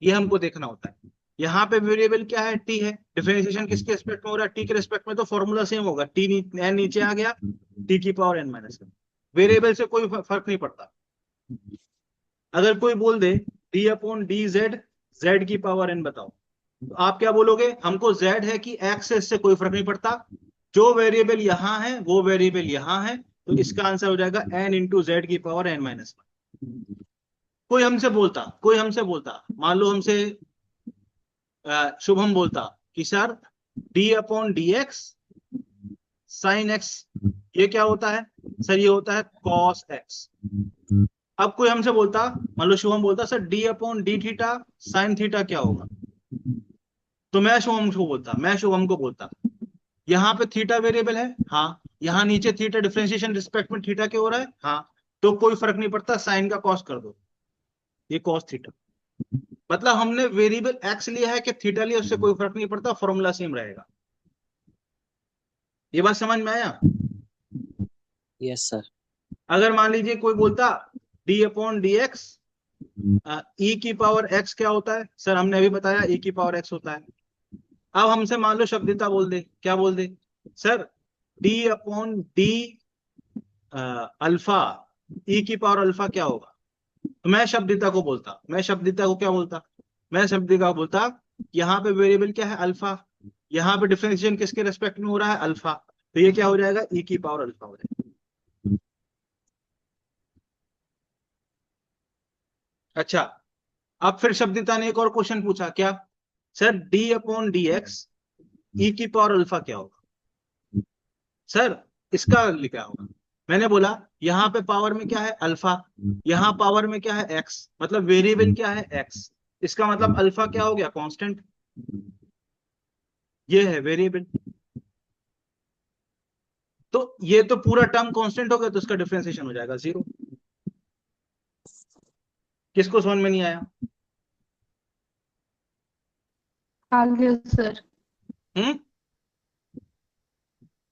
ये हमको देखना होता है। यहाँ पे वेरिएबल क्या है, टी है, डिफरेंशिएशन किसके रिस्पेक्ट में हो रहा है, टी के रिस्पेक्ट में, तो फॉर्मूला सेम होगा, एन नीचे आ गया, टी की पावर n-1। वेरिएबल से कोई फर्क नहीं पड़ता। अगर कोई बोल दे d/dz, z की पावर n बताओ, तो आप क्या बोलोगे, हमको z है कि x है इससे कोई फर्क नहीं पड़ता, जो वेरिएबल यहाँ है वो वेरिएबल यहाँ है, तो इसका आंसर हो जाएगा n इंटू जेड की पावर n-1। कोई हमसे बोलता, मान लो हमसे शुभम बोलता कि सर d/dx साइन x, ये क्या होता है, सर ये होता है cos x। अब कोई हमसे बोलता, मान लो शुभम बोलता sir d/d theta sine theta क्या होगा, तो मैं शुभम को बोलता यहाँ पे थीटा वेरिएबल है, हाँ, यहाँ नीचे थीटा डिफरेंशिएशन रिस्पेक्ट में थीटा क्या हो रहा है, हाँ, तो कोई फर्क नहीं पड़ता, साइन का कॉस कर दो, ये कॉस थीटा। मतलब हमने वेरिएबल एक्स लिया है कि थीटा लिया, उससे कोई फर्क नहीं पड़ता, फॉर्मूला सेम रहेगा। ये बात समझ में आया? Yes sir. अगर मान लीजिए कोई बोलता d/dx e की पावर x क्या होता है, सर हमने अभी बताया e की पावर x होता है। अब हमसे मान लो शब्दिता बोल दे, क्या बोल दे, sir D upon D alpha E की पावर अल्फा क्या होगा? तो मैं शब्दिता को बोलता, मैं शब्दिता को क्या बोलता, मैं शब्दिता को बोलता यहाँ पे वेरिएबल क्या है? अल्फा। यहाँ पे डिफरेंशिएशन किसके रेस्पेक्ट में हो रहा है? अल्फा। तो ये क्या हो जाएगा? ई की पावर अल्फा हो जाएगा। अच्छा, अब फिर शब्दिता ने एक और क्वेश्चन पूछा, क्या? Sir D upon D X E की पावर अल्फा क्या होगा? सर इसका क्या होगा? मैंने बोला यहाँ पे पावर में क्या है? अल्फा। यहाँ पावर में क्या है? एक्स। मतलब वेरिएबल क्या है? एक्स। इसका मतलब अल्फा क्या हो गया? कांस्टेंट। ये है वेरिएबल। तो ये तो पूरा टर्म कांस्टेंट हो गया, तो इसका डिफरेंशिएशन हो जाएगा 0। किसको समझ में नहीं आया? आगे सर, हम्म?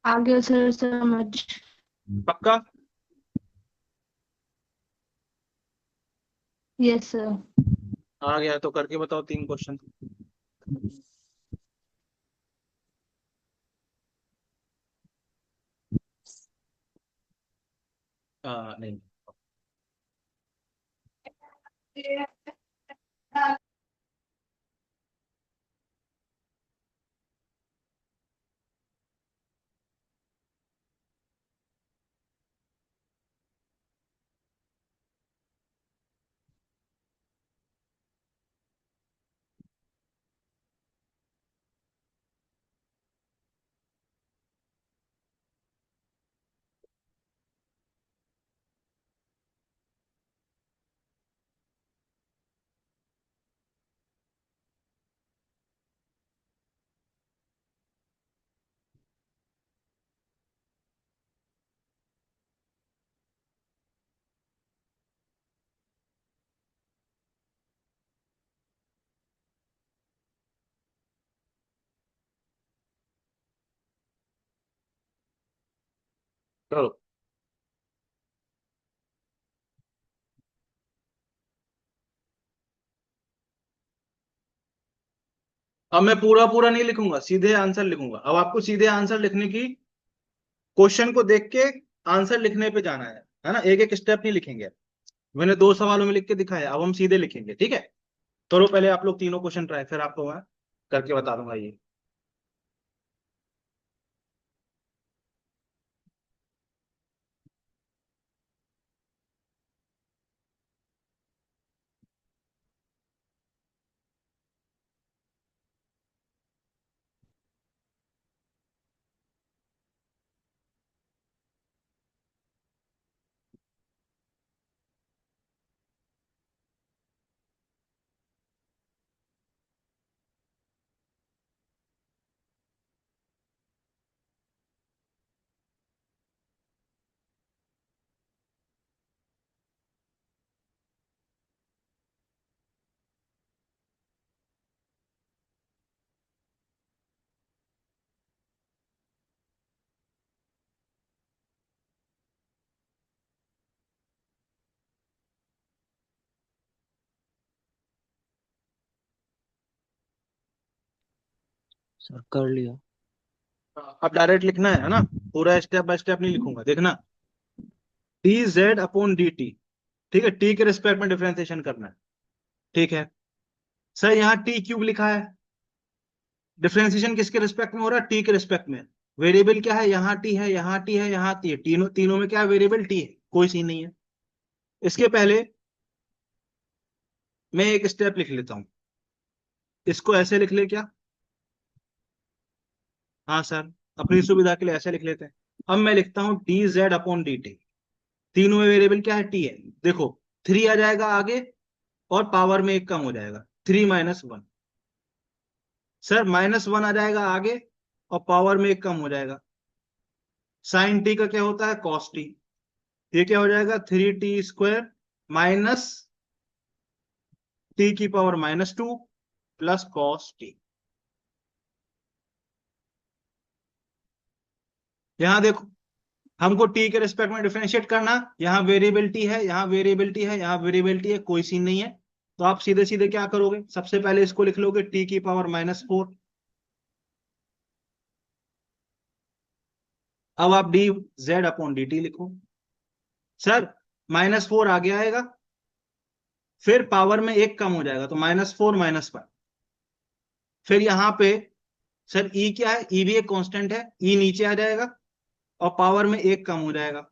आगे सर समझ। पक्का? Yes sir. आ गया तो करके बताओ 3 क्वेश्चन। नहीं। चलो, अब मैं पूरा पूरा नहीं लिखूंगा, सीधे आंसर लिखूंगा। अब आपको सीधे आंसर लिखने की, क्वेश्चन को देख के आंसर लिखने पे जाना है ना? एक एक स्टेप नहीं लिखेंगे। मैंने 2 सवालों में लिख के दिखाया, अब हम सीधे लिखेंगे, ठीक है? चलो पहले आप लोग तीनों क्वेश्चन ट्राई, फिर आपको मैं करके बता दूंगा ये। सर कर लिया। अब डायरेक्ट लिखना है ना? पूरा स्टेप बाय स्टेप नहीं लिखूंगा, देखना। D Z upon D T, ठीक है? टी के रिस्पेक्ट में डिफरेंशिएशन करना है, ठीक है? सर यहाँ टी क्यूब लिखा है, डिफरेंशिएशन किसके रिस्पेक्ट में हो रहा है? टी के रिस्पेक्ट में। वेरिएबल क्या है? यहाँ टी है, यहाँ टी है, यहाँ टी है। तीनों तीनों में क्या है? वेरिएबल टी है, कोई सीन नहीं है। इसके पहले मैं एक स्टेप लिख लेता हूं, इसको ऐसे लिख ले क्या? हाँ सर, अपनी सुविधा के लिए ऐसे लिख लेते हैं। अब मैं लिखता हूं D Z upon D T. तीनों में वेरिएबल क्या है? टी है। देखो, 3 आ जाएगा आगे, और पावर में एक कम हो जाएगा, 3 - 1। सर -1 आ जाएगा आगे, और पावर में एक कम हो जाएगा। साइन टी का क्या होता है? Cos T. ये क्या हो जाएगा? 3t² माइनस टी की पावर -2 प्लस कॉस टी। यहां देखो, हमको टी के रिस्पेक्ट में डिफरेंशिएट करना। यहाँ वेरिएबिलिटी है, यहाँ वेरिएबिलिटी है, यहाँ वेरिएबिलिटी है, कोई सीन नहीं है। तो आप सीधे सीधे क्या करोगे? सबसे पहले इसको लिख लोगे टी की पावर -4। अब आप D Z upon D T लिखो। सर -4 आगे आएगा, फिर पावर में एक कम हो जाएगा तो -4 -5। फिर यहां पे सर ई क्या है, ई भी एक कांस्टेंट है, ई नीचे आ जाएगा और पावर में एक कम हो जाएगा।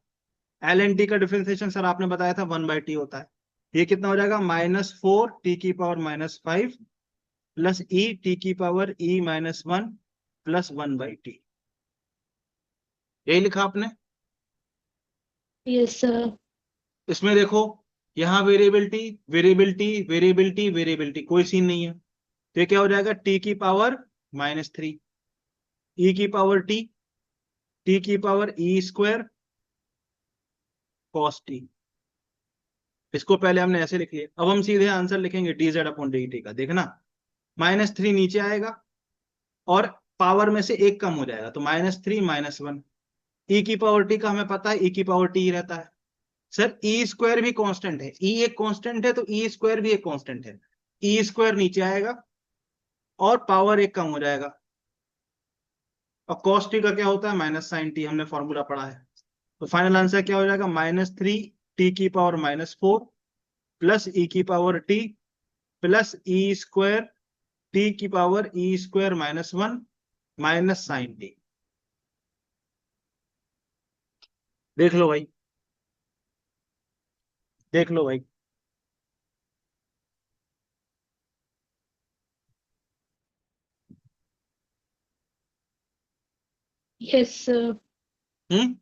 एल एन टी का डिफरेंशिएशन सर आपने बताया था 1/t होता है। ये कितना हो जाएगा, -4 t⁻⁻5 प्लस ई t⁻e−1 प्लस 1/t। यही लिखा आपने। Yes sir. इसमें देखो, यहां वेरिएबिलिटी वेरिएबिलिटी वेरिएबिलिटी वेरिएबिलिटी, कोई सीन नहीं है, तो ये क्या हो जाएगा, t⁻³ ई की पावर टी की पावर e² cos t। इसको पहले हमने ऐसे लिख लिया, अब हम सीधे आंसर लिखेंगे dz अपॉन dt का। देखना, -3 नीचे आएगा और पावर में से एक कम हो जाएगा तो -3 -1। ई की पावर टी का हमें पता है, ई की पावर टी ही रहता है। सर ई² भी कांस्टेंट है, ई एक कांस्टेंट है तो ई² भी एक कांस्टेंट है। ई² नीचे आएगा और पावर एक कम हो जाएगा, और cos t का क्या होता है, -sin t, हमने फॉर्मूला पढ़ा है। तो फाइनल आंसर क्या हो जाएगा, -3 t⁻⁻4 प्लस ई की power T plus E t⁻e² -1 -sin t। देख लो भाई, देख लो भाई। Yes sir. हम्म,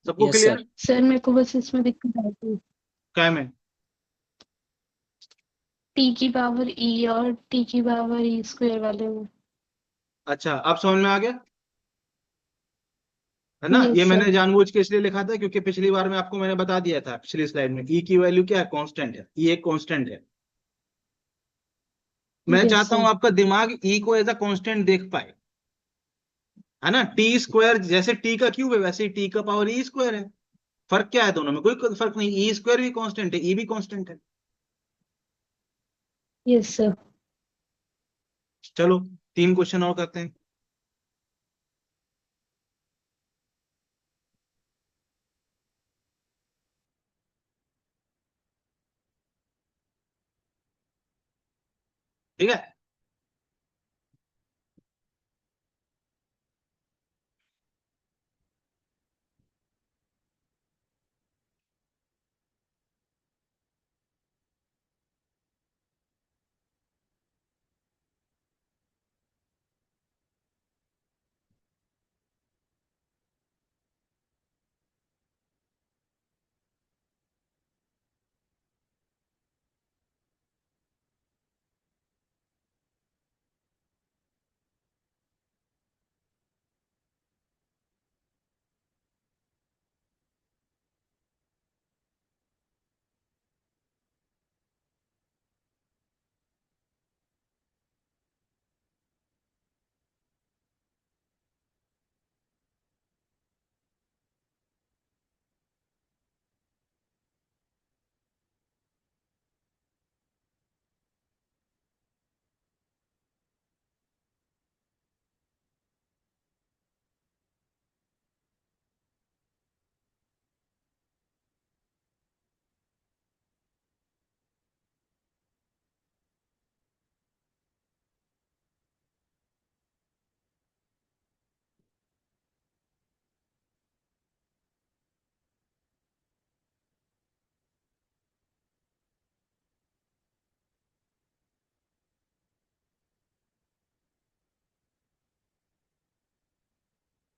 सबको यस क्लियर? सर। सर मेरे को बस इसमें दिक्कत आती है, क्या में? टी की पावर ई और टी की पावर ई स्क्वायर वाले में। अच्छा, अब समझ में आ गया है ना। ये यस सर। मैंने जानबूझ के इसलिए लिखा था क्योंकि पिछली बार में आपको मैंने बता दिया था, पिछली स्लाइड में ई की वैल्यू क्या है, कांस्टेंट है, ई एक कांस्टेंट है। मैं यस चाहता हूं सर। आपका दिमाग ई को एज अ कांस्टेंट देख पाए, है ना। t² जैसे t का क्यूब है वैसे ही t का पावर e² है। फर्क क्या है दोनों में, कोई फर्क नहीं, ई² भी कांस्टेंट है, ई भी कांस्टेंट है। Yes sir. चलो 3 क्वेश्चन और करते हैं। ठीक है,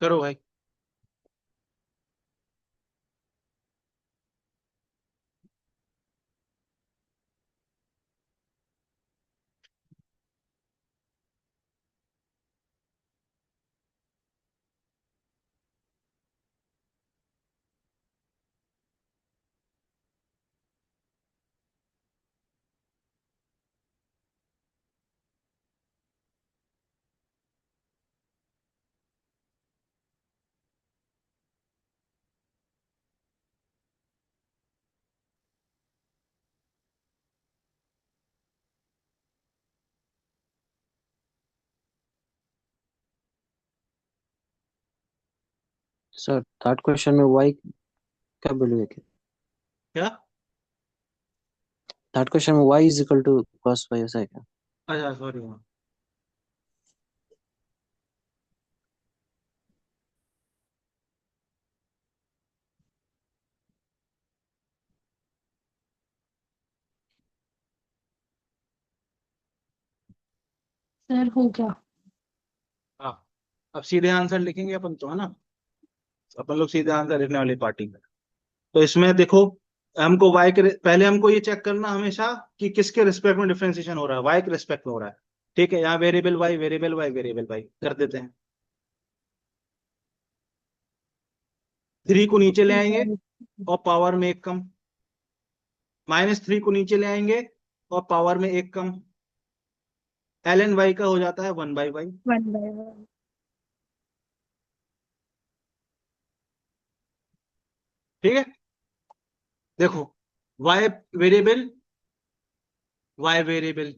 करो भाई। सर थर्ड क्वेश्चन में y का वैल्यू है क्या? क्या? थर्ड क्वेश्चन में y is equal to cos y ऐसा है क्या? अच्छा सॉरी, हाँ। सर हो गया। हाँ, अब सीधे आंसर लिखेंगे अपन तो, है ना? अपन लोग सीधे आंसर लिखने वाली पार्टी में। तो इसमें देखो, हमको पहले हमको ये चेक करना हमेशा कि किसके रिस्पेक्ट में डिफरेंशिएशन हो रहा है, वाई के रिस्पेक्ट में हो रहा है। ठीक है, यहाँ variable y, variable y, variable y कर देते हैं। 3 को नीचे ले आएंगे और पावर में एक कम, -3 को नीचे ले आएंगे और पावर में एक कम, ln y का हो जाता है 1/y। 1/1। ठीक है, देखो, y variable, y variable,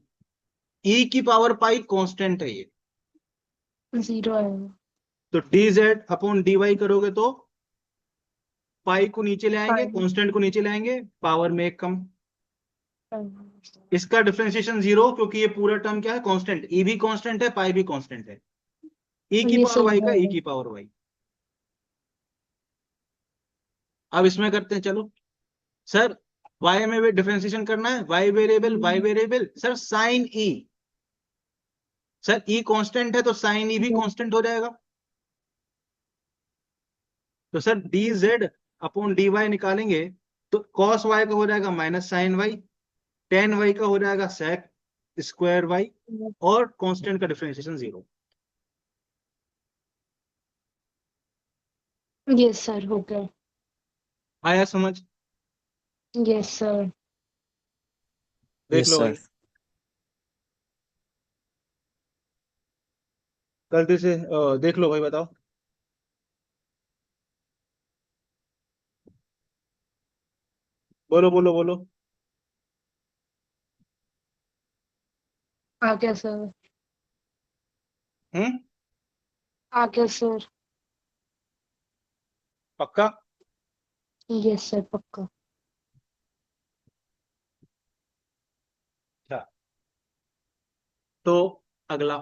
e की पावर पाई कांस्टेंट है ये, 0 है। तो dz अपॉन dy करोगे तो पाई को नीचे ले आएंगे, 5। कांस्टेंट को नीचे ले आएंगे, पावर में एक कम। इसका डिफरेंशिएशन 0, क्योंकि ये पूरा टर्म क्या है, कांस्टेंट, e भी कांस्टेंट है, पाई भी कांस्टेंट है। e की ये पावर सही y का e है। की पावर y। अब इसमें करते हैं, चलो सर, y में भी डिफरेंशिएशन करना है, y variable, y variable, sir sine e, sir e constant है तो साइन e भी कांस्टेंट हो जाएगा। तो सर dz अपॉन dy निकालेंगे तो cos y का हो जाएगा minus sine y, tan y का हो जाएगा sec स्क्वायर y, और कांस्टेंट का डिफरेंशिएशन 0। यस सर हो गया। आया समझ? Yes sir. देख यस लो सर। भाई, गलती से देख लो भाई, बताओ। बोलो बोलो बोलो। आ गया सर। हम्म, आ गया सर। पक्का? यस सर पक्का। अच्छा, तो अगला,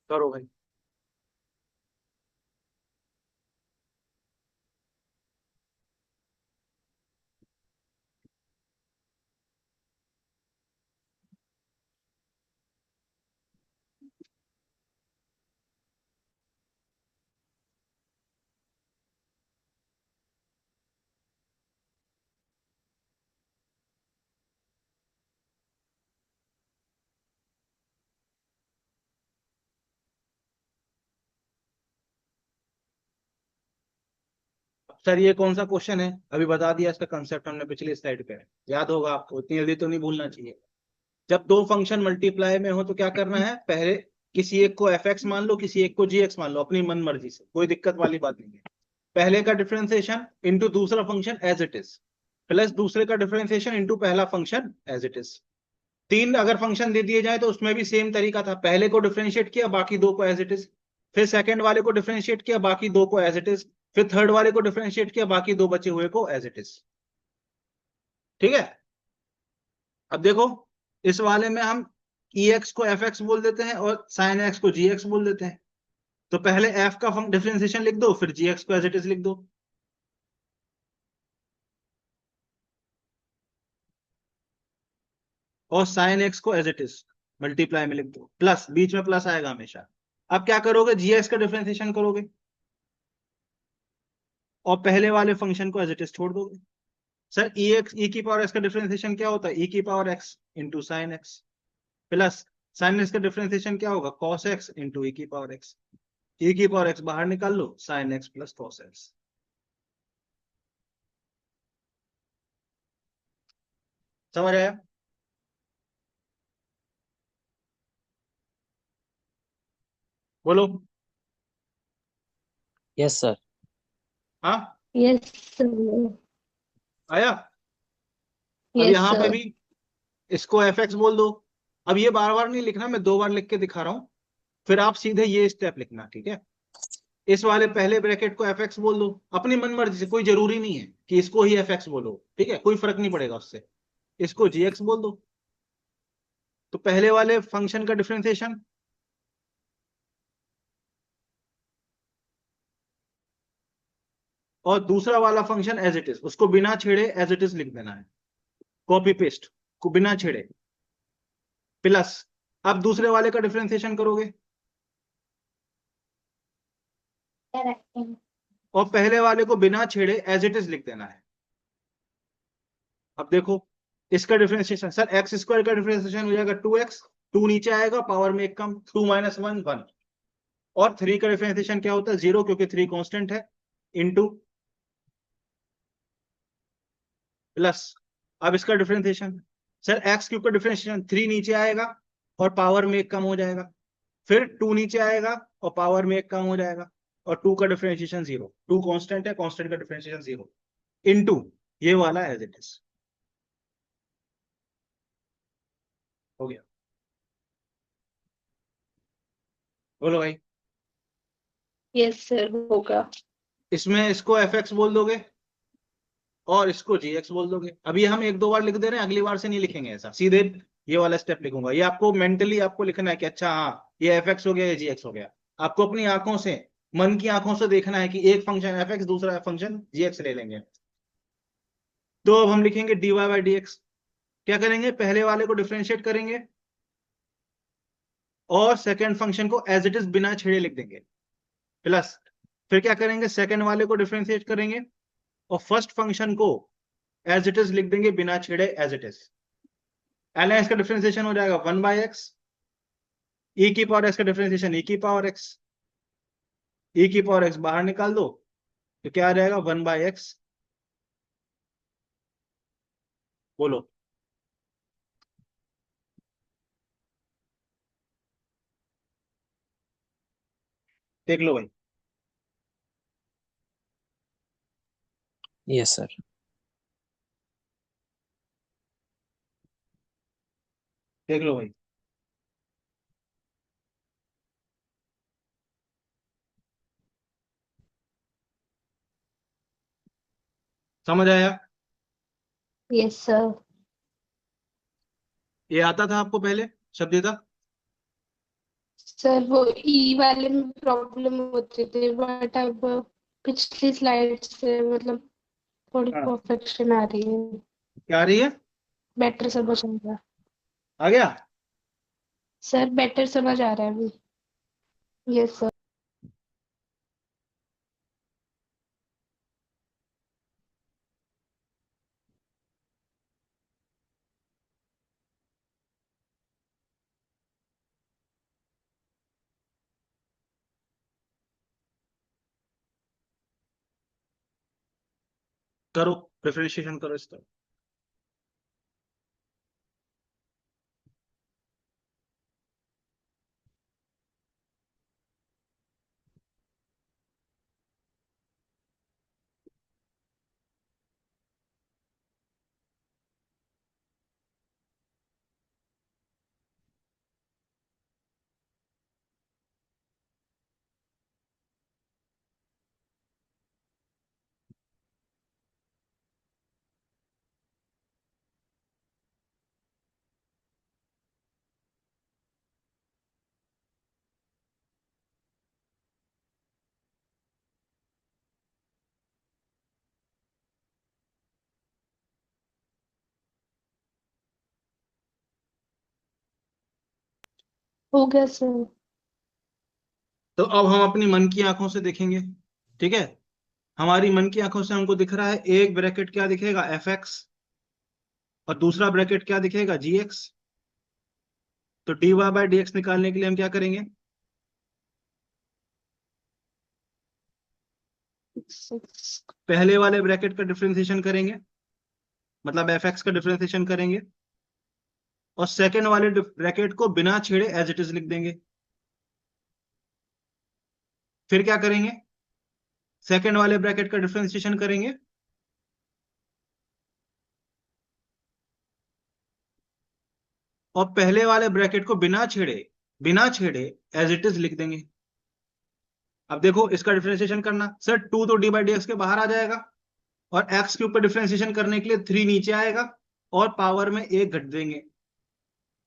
करो भाई। सर ये कौन सा क्वेश्चन है, अभी बता दिया, इसका कंसेप्ट हमने पिछली स्लाइड पे, याद होगा आपको, इतनी जल्दी तो नहीं भूलना चाहिए। जब दो फंक्शन मल्टीप्लाई में हो तो क्या करना है, पहले किसी एक को एफ एक्स मान लो, किसी एक को जी एक्स मान लो, अपनी मन मर्जी से, कोई दिक्कत वाली बात नहीं है। पहले का डिफरेंशिएशन इंटू दूसरा function as it is, plus दूसरे का डिफरेंशिएशन इंटू पहला फंक्शन एज इट इज। तीन अगर फंक्शन दे दिए जाए तो उसमें भी सेम तरीका था, पहले को डिफरेंशिएट किया, बाकी दो को एज इट इज, फिर सेकंड वाले को डिफरेंशिएट किया, बाकी दो को एज इट इज, फिर थर्ड वाले को डिफरेंशिएट किया, बाकी दो बचे हुए को एज इट इज। ठीक है, अब देखो, इस वाले में हम ई एक्स को एफ एक्स बोल देते हैं और साइन एक्स को जी एक्स बोल देते हैं। तो पहले एफ का डिफरेंशिएशन लिख दो, फिर जी एक्स को एज इट इज लिख दो। और साइन एक्स को एज इट इज मल्टीप्लाई में लिख दो, प्लस, बीच में प्लस आएगा हमेशा। अब क्या करोगे, जी एक्स का डिफरेंशिएशन करोगे और पहले वाले फंक्शन को एज इट इज छोड़ दोगे। सर ई की पावर एक्स का डिफरेंशिएशन क्या होता है? ई की power X into sine X, plus sine x का डिफरेंशिएशन क्या होगा? कॉस एक्स इंटू ई की पावर एक्स। ई की पावर एक्स बाहर निकाल लो, sine X plus cos X. समझ आया? बोलो। Yes sir. हाँ, यस सर। आया? अब यस यहां पे सर। भी इसको एफ एक्स बोल दो। अब ये बार बार नहीं लिखना, मैं 2 बार लिख के दिखा रहा हूं, फिर आप सीधे ये स्टेप लिखना, ठीक है? इस वाले पहले ब्रैकेट को एफ एक्स बोल दो अपनी मन मर्जी से, कोई जरूरी नहीं है कि इसको ही एफ एक्स बोलो, ठीक है? कोई फर्क नहीं पड़ेगा उससे। इसको जी एक्स बोल दो। तो पहले वाले फंक्शन का डिफरेंशिएशन, और दूसरा वाला फंक्शन एज इट इज, उसको बिना छेड़े एज इट इज लिख देना है, कॉपी पेस्ट को बिना छेड़े। प्लस अब दूसरे वाले का डिफरेंशिएशन करोगे और पहले वाले को बिना छेड़े एज इट इज लिख देना है। अब देखो इसका डिफरेंशिएशन, सर एक्स स्क्वायर का डिफरेंशिएशन हो जाएगा 2x, 2 नीचे आएगा, पावर में एक कम, 2 माइनस 1 1। और 3 का डिफरेंशिएशन क्या होता है? 0, क्योंकि 3 कांस्टेंट है, इनटू प्लस। अब इसका डिफरेंशिएशन, सर एक्स क्यूब का डिफरेंशिएशन 3 नीचे आएगा और पावर में एक कम हो जाएगा, फिर 2 नीचे आएगा और पावर में एक कम हो जाएगा, और 2 का डिफरेंशिएशन 0, 2 कांस्टेंट है, कांस्टेंट का डिफरेंशिएशन 0, इनटू ये वाला एज इट इज। हो गया? बोलो भाई। यस सर होगा। इसमें इसको एफ एक्स बोल दोगे और इसको जी एक्स बोल दोगे। अभी हम 1 2 बार लिख दे रहे हैं, अगली बार से नहीं लिखेंगे ऐसा, सीधे ये वाला स्टेप लिखूंगा। ये आपको मेंटली आपको लिखना है कि अच्छा हाँ ये एफ एक्स हो गया, ये जी एक्स हो गया। आपको अपनी आंखों से, मन की आंखों से देखना है कि एक फंक्शन एफ एक्स, दूसरा फंक्शन जी एक्स ले लेंगे। तो अब हम लिखेंगे d y by d x. क्या करेंगे? पहले वाले को डिफ्रेंशिएट करेंगे और सेकेंड फंक्शन को एज इट इज बिना छेड़े लिख देंगे, प्लस फिर क्या करेंगे? सेकेंड वाले को डिफ्रेंशिएट करेंगे और फर्स्ट फंक्शन को एज इट इज लिख देंगे बिना छेड़े, as it is. L x का डिफरेंशिएशन हो जाएगा 1/x, ई की पावर एक्स का डिफरेंशिएशन ई की पावर एक्स, ई की पावर एक्स बाहर निकाल दो तो क्या आ जाएगा? 1/x। बोलो। देख लो भाई, यस सर। देख लो भाई। समझ आया? Yes sir. ये आता था आपको पहले शब्द था? सर वो ई वाले में प्रॉब्लम होती थी, बट अब पिछली स्लाइड से मतलब थोड़ी हाँ, परफेक्शन आ रही है। क्या आ रही है? बेटर समझ आ रहा है। आ गया? सर बेटर समझ आ रहा है अभी। Yes sir. करो, डिफरेंशिएशन करो इसका। हो गया सर। तो अब हम अपनी मन की आंखों से देखेंगे, ठीक है? हमारी मन की आंखों से हमको दिख रहा है एक ब्रैकेट क्या दिखेगा एफ एक्स और दूसरा ब्रैकेट क्या दिखेगा जी एक्स। तो d y by d x निकालने के लिए हम क्या करेंगे, पहले वाले ब्रैकेट का डिफरेंशिएशन करेंगे, मतलब एफ एक्स का डिफरेंशिएशन करेंगे और सेकेंड वाले ब्रैकेट को बिना छेड़े एज इट इज लिख देंगे। फिर क्या करेंगे, सेकेंड वाले ब्रैकेट का डिफरेंशिएशन करेंगे और पहले वाले ब्रैकेट को बिना छेड़े एज इट इज लिख देंगे। अब देखो इसका डिफरेंशिएशन करना, सर 2 तो डी बाई डी एक्स के बाहर आ जाएगा और एक्स के ऊपर डिफरेंशिएशन करने के लिए 3 नीचे आएगा और पावर में 1 घट देंगे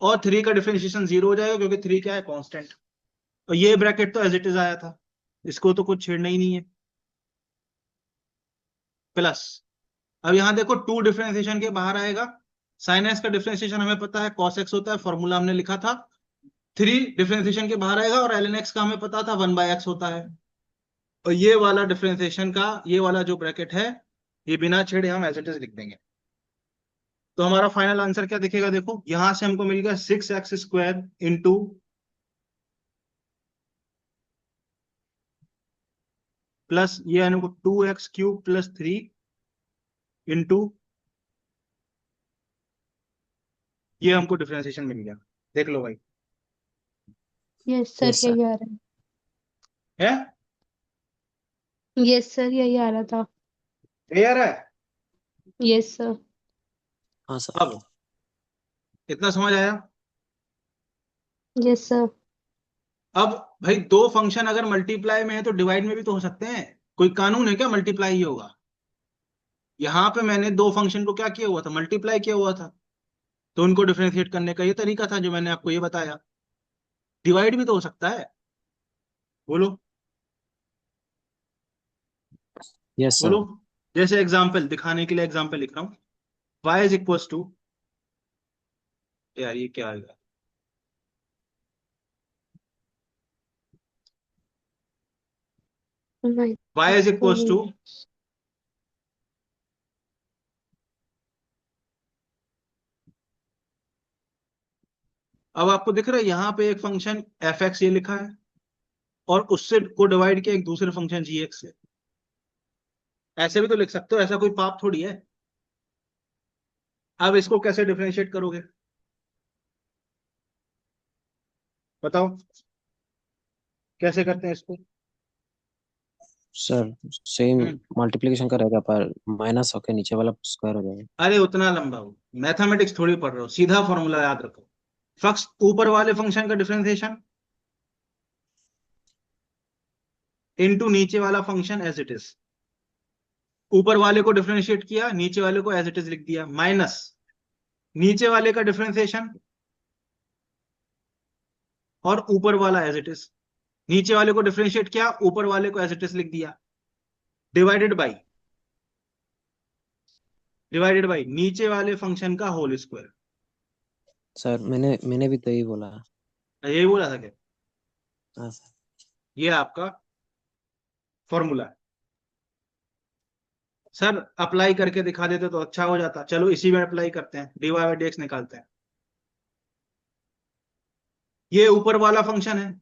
और 3 का डिफरेंशिएशन 0 हो जाएगा क्योंकि 3 क्या है कांस्टेंट। और ये ब्रैकेट तो एज इट इज आया था, इसको तो कुछ छेड़ना ही नहीं है। प्लस अब यहां देखो 2 डिफरेंशिएशन के बाहर आएगा, साइन एक्स का डिफरेंशिएशन हमें पता है कॉस एक्स होता है, फॉर्मूला हमने लिखा था। 3 डिफरेंशिएशन के बाहर आएगा और एल एन एक्स का हमें पता था 1 बाय एक्स होता है। और ये वाला डिफरेंशिएशन का ये वाला जो ब्रैकेट है ये बिना छेड़े हम एज इट इज लिख देंगे। तो हमारा फाइनल आंसर क्या दिखेगा, देखो यहां से हमको मिल गया 6x² इंटू प्लस ये हमको 2x³ प्लस 3 इंटू ये हमको डिफरेंशिएशन मिल गया। देख लो भाई, यस सर यस सर। यही आ रहा है है। यस सर यही आ रहा था। क्लियर है। Yes sir. हाँ सर। अब इतना समझ आया। Yes sir. अब भाई दो फंक्शन अगर मल्टीप्लाई में है तो डिवाइड में भी तो हो सकते हैं, कोई कानून है क्या मल्टीप्लाई ही होगा। यहां पे मैंने दो फंक्शन को क्या किया हुआ था, मल्टीप्लाई किया हुआ था, तो उनको डिफरेंशिएट करने का ये तरीका था जो मैंने आपको ये बताया। डिवाइड भी तो हो सकता है, बोलो यस बोलो। सर। जैसे एग्जांपल दिखाने के लिए एग्जांपल लिख रहा हूं, y इज इक्वल टू, यार ये क्या आएगा, y इज इक्वल टू अब आपको दिख रहा है यहां पे एक फंक्शन एफ एक्स ये लिखा है और उससे को डिवाइड किया एक दूसरे फंक्शन जी एक्स से। ऐसे भी तो लिख सकते हो, ऐसा कोई पाप थोड़ी है। अब इसको कैसे डिफरेंशिएट करोगे बताओ, कैसे करते हैं इसको। सर सेम हम्म, मल्टीप्लिकेशन का रहेगा पर माइनस होके नीचे वाला स्क्वायर हो जाएगा। अरे उतना लंबा हो, मैथमेटिक्स थोड़ी पढ़ रहे हो, सीधा फॉर्मूला याद रखो। फक्स ऊपर वाले फंक्शन का डिफरेंशिएशन इनटू नीचे वाला फंक्शन एज इट इज। ऊपर वाले को डिफरेंशिएट किया, नीचे वाले को एज इट इज लिख दिया, माइनस नीचे वाले का डिफरेंशिएशन और ऊपर वाला एज इट इज। नीचे वाले को डिफरेंशिएट किया, ऊपर वाले को एज इट इज लिख दिया, डिवाइडेड बाई नीचे वाले फंक्शन का होल स्क्वायर। सर मैंने भी तो यही बोला। यही बोला था क्या, हाँ सर। ये आपका फॉर्मूला है। सर अप्लाई करके दिखा देते तो अच्छा हो जाता, चलो इसी में अप्लाई करते हैं, d y by d x निकालते हैं। ये ऊपर वाला फंक्शन है,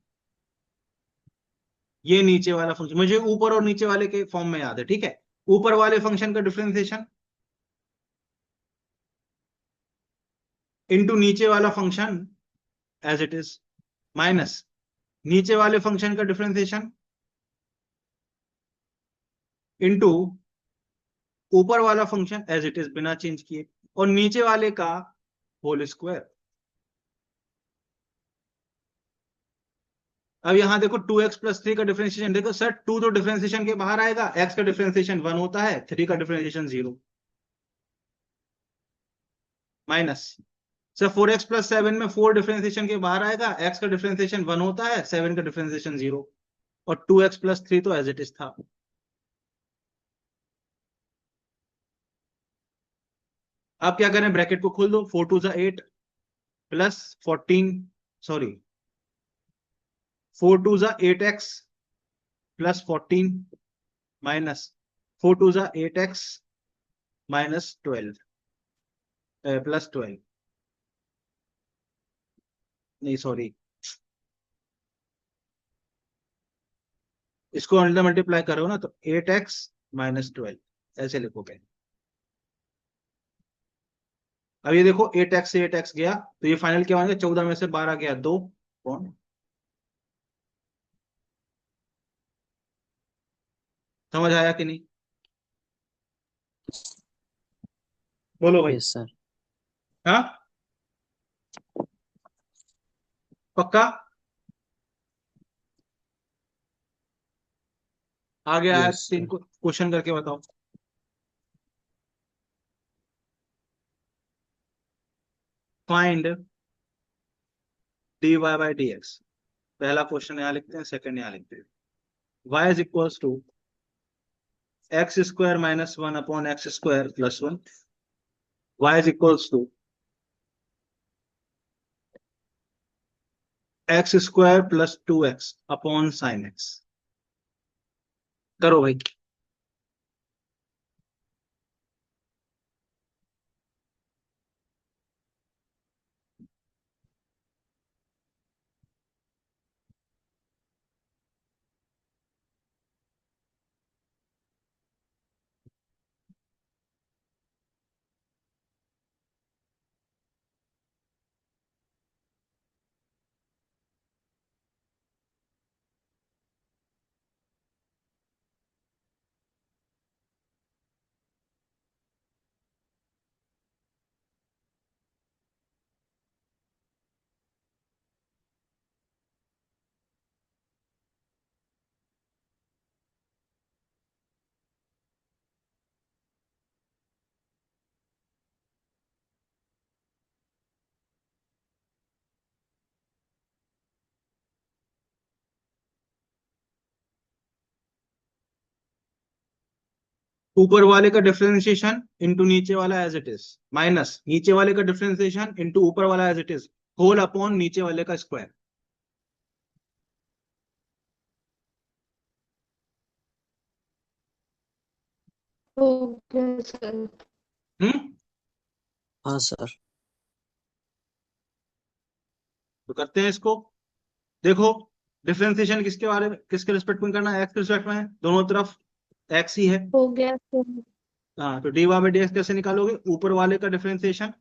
ये नीचे वाला फंक्शन, मुझे ऊपर और नीचे वाले के फॉर्म में याद है, ठीक है। ऊपर वाले फंक्शन का डिफरेंशिएशन इनटू नीचे वाला function as it is, minus नीचे वाले फंक्शन का डिफरेंशिएशन इनटू ऊपर वाला फंक्शन एज इट इज बिना चेंज किए और नीचे वाले का होल स्क्वायर। अब यहां देखो 2x प्लस 3 का डिफरेंशिएशन, देखो सर 2 तो डिफरेंशिएशन के बाहर आएगा, x का डिफरेंशिएशन 1 होता है, 3 का differentiation 0, minus sir 4x plus 7 में 4 डिफरेंशिएशन के बाहर आएगा, x का डिफरेंशिएशन 1 होता है, 7 का डिफरेंशिएशन 0 और 2x प्लस 3 तो एज इट इज था। अब क्या करें, ब्रैकेट को खोल दो, 4 2 8 plus 14, sorry 4 2 8x plus 14 minus 4 2 जा 8x माइनस 12 प्लस 12, नहीं सॉरी, इसको अंडर मल्टीप्लाई करो ना तो 8x माइनस 12 ऐसे लिखोगे। अब ये देखो 8x से 8x गया तो ये फाइनल क्या होंगे, 14 में से 12 गया 2 कौन, समझ आया कि नहीं? बोलो भाई। Yes sir. हाँ पक्का? आगे आया यस तीन सर। को क्वेश्चन करके बताओ। Find dy by d x, पहला क्वेश्चन यहाँ लिखते हैं, सेकंड यहाँ लिखते हैं। y is equals to x square minus 1 upon x square plus 1, y is equals to x square plus 2x upon sine x. करो भाई। ऊपर वाले का डिफरेंशिएशन इंटू नीचे वाला एज इट इज, माइनस नीचे वाले का डिफरेंशिएशन इंटू ऊपर वाला as it is, whole upon नीचे वाले का स्क्वायर। Okay sir. हम्म, हाँ सर। तो करते हैं इसको। देखो डिफरेंशिएशन किसके बारे में, किसके रिस्पेक्ट में करना है, एक्स के रिस्पेक्ट में है, दोनों तरफ एक्स ही है। हो गया सर। हाँ तो d y by d x कैसे निकालोगे, ऊपर वाले का डिफरेंशिएशन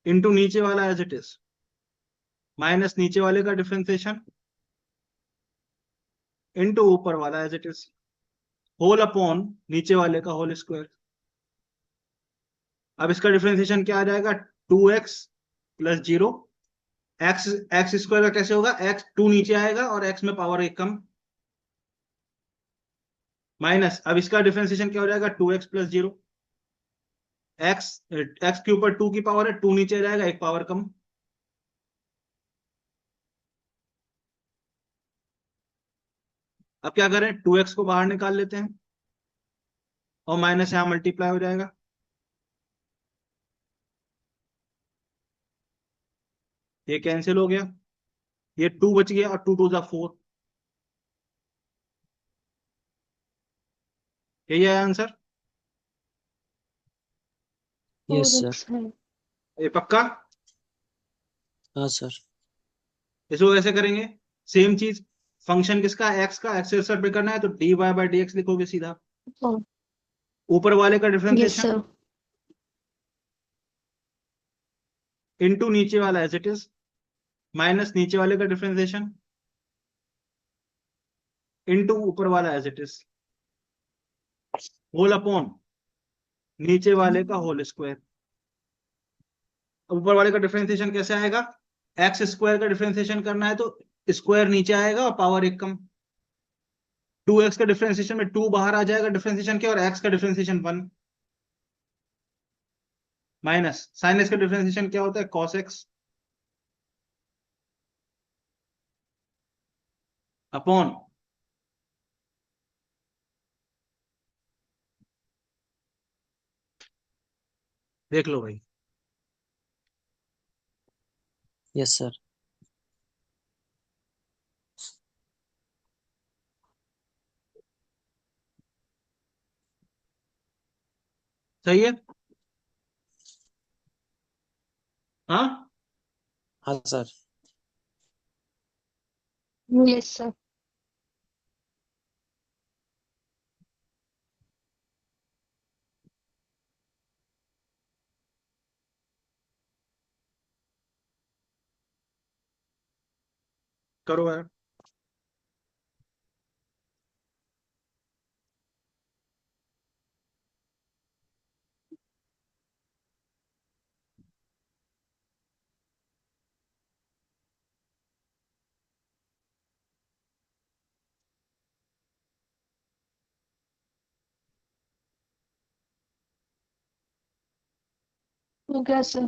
इंटू नीचे वाला एज इट इज, माइनस नीचे वाले का डिफरेंशिएशन इंटू ऊपर वाला as it is, whole upon नीचे वाले का होल स्क्वायर। अब इसका डिफरेंशिएशन क्या आ जाएगा, 2x plus 0, x x square का कैसे होगा, एक्स 2 नीचे आएगा और एक्स में पावर एक कम, माइनस अब इसका डिफरेंशिएशन क्या हो जाएगा, 2x प्लस 0, एक्स एक्स के ऊपर 2 की पावर है, 2 नीचे जाएगा एक पावर कम। अब क्या करें, 2x को बाहर निकाल लेते हैं और माइनस यहां मल्टीप्लाई हो जाएगा, ये कैंसिल हो गया, ये 2 बच गया और 2 2 जा 4, यही है आंसर। यस और सर। है। ये पक्का? हाँ सर। इसको कैसे करेंगे, सेम चीज, फंक्शन किसका, एक्स का, एक्स से सेपरेट करना है तो d y by d x लिखोगे सीधा, ऊपर वाले का यस डिफरेंशिएशन सर। इंटू नीचे वाला एज इट इज, माइनस नीचे वाले का डिफरेंशिएशन इंटू ऊपर वाला as it is, whole upon नीचे वाले का होल स्क्वायर। ऊपर वाले का डिफरेंशिएशन कैसे आएगा, एक्स स्क्वायर का डिफरेंशिएशन करना है तो स्क्वायर नीचे आएगा और पावर एक कम, 2x का डिफरेंशिएशन में 2 बाहर आ जाएगा डिफरेंशिएशन के, और x का डिफरेंशिएशन 1, माइनस साइन x का डिफरेंशिएशन क्या होता है, cos x अपॉन देख लो भाई। Yes sir. सही है? हाँ, हाँ सर। Yes sir. करो यार। हो गया सर।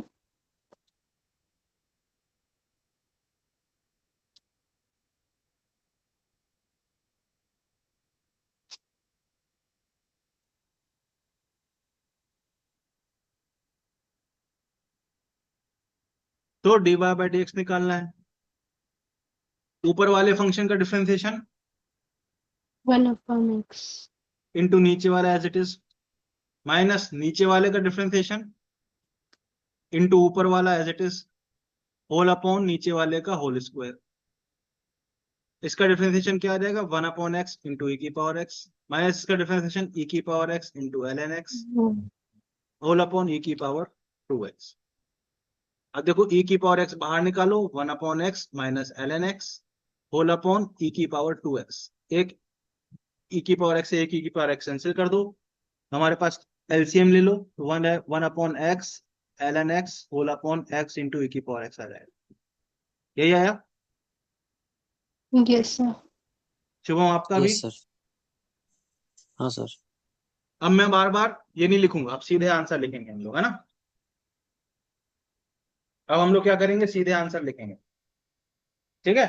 तो dy बाई डी एक्स निकालना है। ऊपर वाले फंक्शन का डिफरेंशिएशन 1/x। इंटू नीचे वाला एज इट इज, माइनस नीचे वाले का डिफरेंशिएशन इंटू ऊपर वाला as it is, whole upon नीचे वाले का होल स्क्वायर। इसका डिफरेंशिएशन क्या आ जाएगा? 1/x इंटू ई की पावर एक्स, माइनस इसका डिफरेंशिएशन ई की power X into L N X, whole upon E की पावर 2x। अब देखो e की पावर x बाहर निकालो, 1/x minus L N X, whole upon E की पावर 2x। एक e की पावर x से एक e की पावर x कैंसिल कर दो, हमारे पास एलसीएम ले लो, 1/x L N X whole upon x into E की पावर x आ जाएगा। यही आया? Yes sir. शुभम आपका भी? Yes sir. हाँ सर। अब मैं बार बार ये नहीं लिखूंगा, अब सीधे आंसर लिखेंगे हम लोग, है ना? अब हम लोग क्या करेंगे? सीधे आंसर लिखेंगे, ठीक है?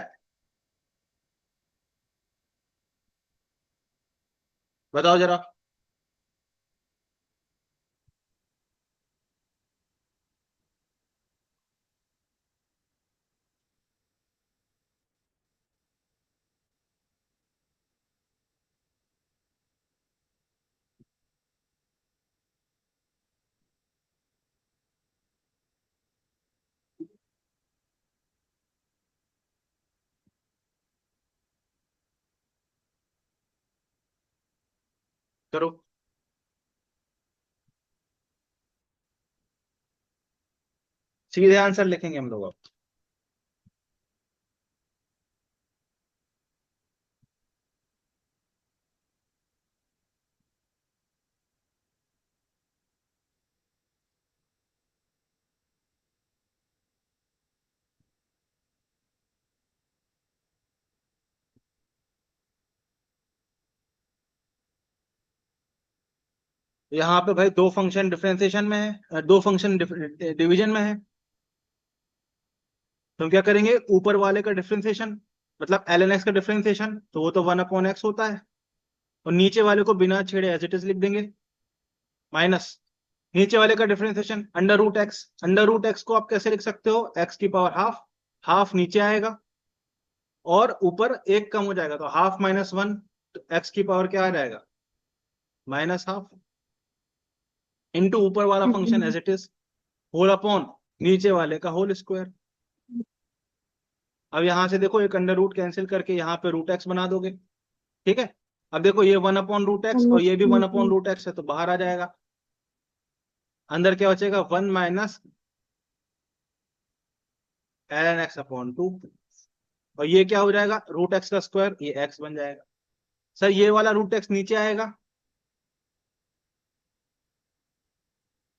बताओ जरा। करो। सीधे आंसर लिखेंगे हम लोग अब। यहाँ पे भाई दो फंक्शन डिफरेंशिएशन में है, दो फंक्शन डिवीजन में है, तो हम क्या करेंगे? ऊपर वाले का डिफरेंशिएशन मतलब एल एन एक्स का डिफरेंशिएशन, तो वो तो 1/x होता है, और नीचे वाले को बिना छेड़े एज इट इज लिख देंगे, माइनस नीचे वाले का differentiation under root x. Under root x को आप कैसे लिख सकते हो? एक्स की पावर हाफ, हाफ नीचे आएगा और ऊपर एक कम हो जाएगा, तो हाफ माइनस वन, तो एक्स की पावर क्या आ जाएगा? माइनस हाफ, इंटू ऊपर वाला function as it is, whole upon नीचे वाले का होल स्क्वायर। अब यहां से देखो, एक अंडर रूट कैंसिल करके यहाँ पे रूट एक्स बना दोगे, ठीक है? अब देखो ये 1/√x और ये भी 1/√x है, तो बाहर आ जाएगा। अंदर क्या बचेगा? 1 minus L N x upon 2, और ये क्या हो जाएगा? रूट एक्स का स्क्वायर, ये एक्स बन जाएगा। सर ये वाला रूट एक्स नीचे आएगा,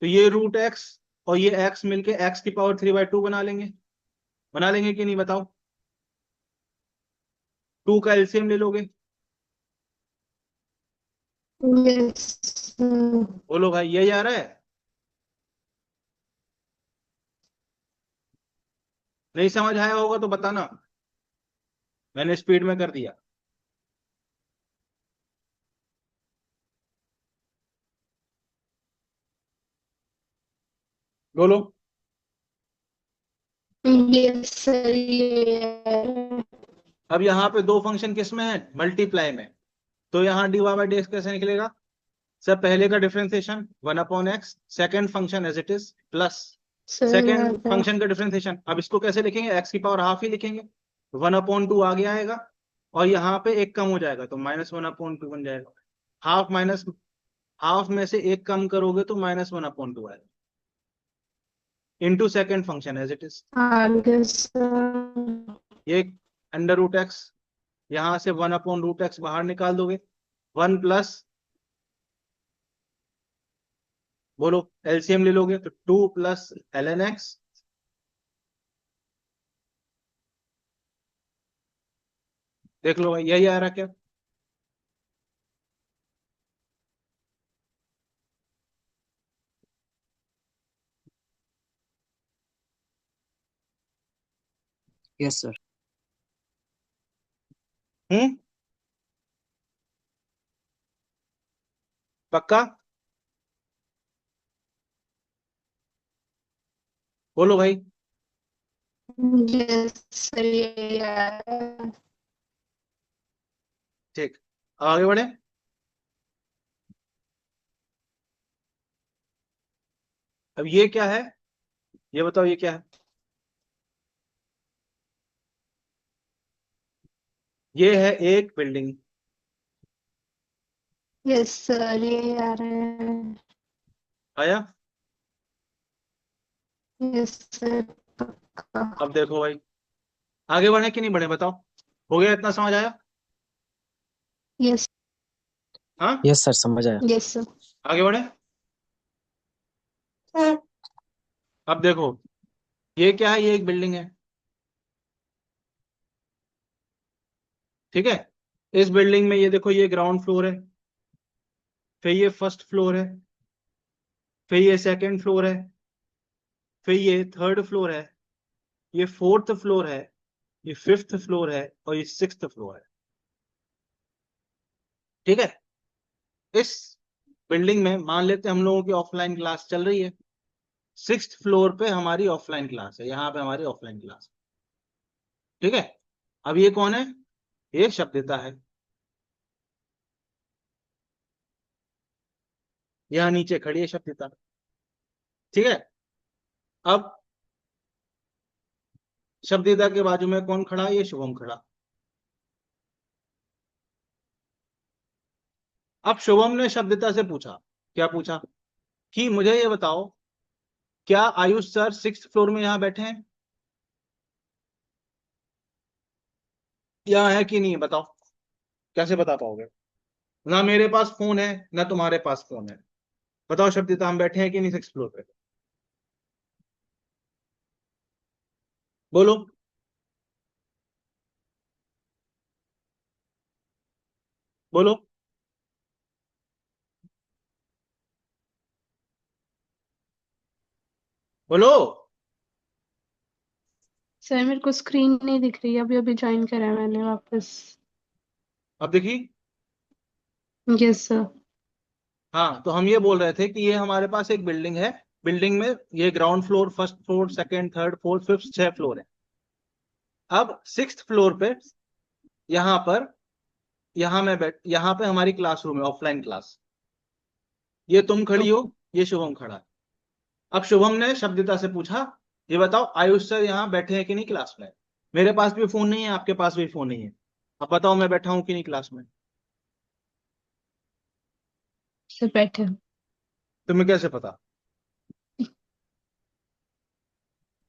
तो ये रूट एक्स और ये एक्स मिलके एक्स की पावर 3/2 बना लेंगे। बना लेंगे कि नहीं बताओ? 2 का एलसीएम ले लोगे? Yes sir. बोलो भाई, यही आ रहा है? नहीं समझ आया होगा तो बताना, मैंने स्पीड में कर दिया। बोलो। यस सर, ये अब यहाँ पे दो फंक्शन किस में है? मल्टीप्लाई में, तो यहाँ dy बाई डी एक्स कैसे निकलेगा? सर पहले का differentiation 1/x, second function as it is plus sir second function का डिफरेंशिएशन। अब इसको कैसे लिखेंगे, x की पावर हाफ ही लिखेंगे, 1/2 आगे आएगा और यहाँ पे एक कम हो जाएगा तो -1/2 बन जाएगा। हाफ माइनस हाफ में से एक कम करोगे तो -1/2 आएगा into second function as it is. आगे सर। ये √x, यहां से 1/√x बाहर निकाल दोगे, 1 प्लस, बोलो एलसीएम ले लोगे तो 2 प्लस ln x, देख लो भाई यही आ रहा क्या। Yes sir. हम्म, पक्का, बोलो भाई। यस सर, ये यार। ठीक, आगे बढ़े। अब ये क्या है, ये बताओ ये क्या है। ये है एक बिल्डिंग, यस सर, ये आ रहा है। आया। यस सर, पक्का। अब देखो भाई, आगे बढ़े कि नहीं बढ़े बताओ, हो गया, इतना समझ आया। यस। हाँ, यस सर, समझ आया। Yes sir. आगे बढ़े। अब देखो ये क्या है, ये एक बिल्डिंग है, ठीक है। इस बिल्डिंग में ये देखो, ये ग्राउंड फ्लोर है, फिर ये फर्स्ट फ्लोर है, फिर ये सेकंड फ्लोर है, फिर ये थर्ड फ्लोर है, ये फोर्थ फ्लोर है, ये फिफ्थ फ्लोर है और ये सिक्स्थ फ्लोर है, ठीक है। इस बिल्डिंग में मान लेते हैं हम लोगों की ऑफलाइन क्लास चल रही है, सिक्स्थ फ्लोर पे हमारी ऑफलाइन क्लास है, यहाँ पे हमारी ऑफलाइन क्लास, ठीक है। अब ये कौन है, ये शब्दिता है, यहाँ नीचे खड़ी है शब्दिता, ठीक है। अब शब्दिता के बाजू में कौन खड़ा है, ये शुभम खड़ा। अब शुभम ने शब्दिता से पूछा, क्या पूछा, कि मुझे ये बताओ क्या आयुष सर सिक्स्थ फ्लोर में यहाँ बैठे हैं, यहाँ है कि नहीं बताओ। कैसे बता पाओगे, ना मेरे पास फोन है ना तुम्हारे पास फोन है, बताओ शब्दिता हम बैठे हैं कि नहीं सिक्स्थ फ्लोर पे, बोलो। बोलो, बोलो। सर मेरे को स्क्रीन नहीं दिख रही, अभी अभी ज्वाइन करा है मैंने वापस। अब देखिए, यस सर। हाँ तो हम ये बोल रहे थे कि ये हमारे पास एक बिल्डिंग है, बिल्डिंग में ये ground floor, first floor, second, third, fourth, fifth, 6 floor है। अब सिक्स्थ फ्लोर पे, यहाँ पर, यहाँ पे हमारी क्लासरूम है, ऑफलाइन क्लास। ये तुम खड़ी हो, ये शुभम खड़ा है। अब शुभम ने शब्दिता से पूछा, ये बताओ आयुष सर यहाँ बैठे हैं कि नहीं क्लास में। मेरे पास भी फोन नहीं है, आपके पास भी फोन नहीं है, अब बताओ मैं बैठा हूँ कि नहीं क्लास में। सर बैठे हो। तुम्हें कैसे पता,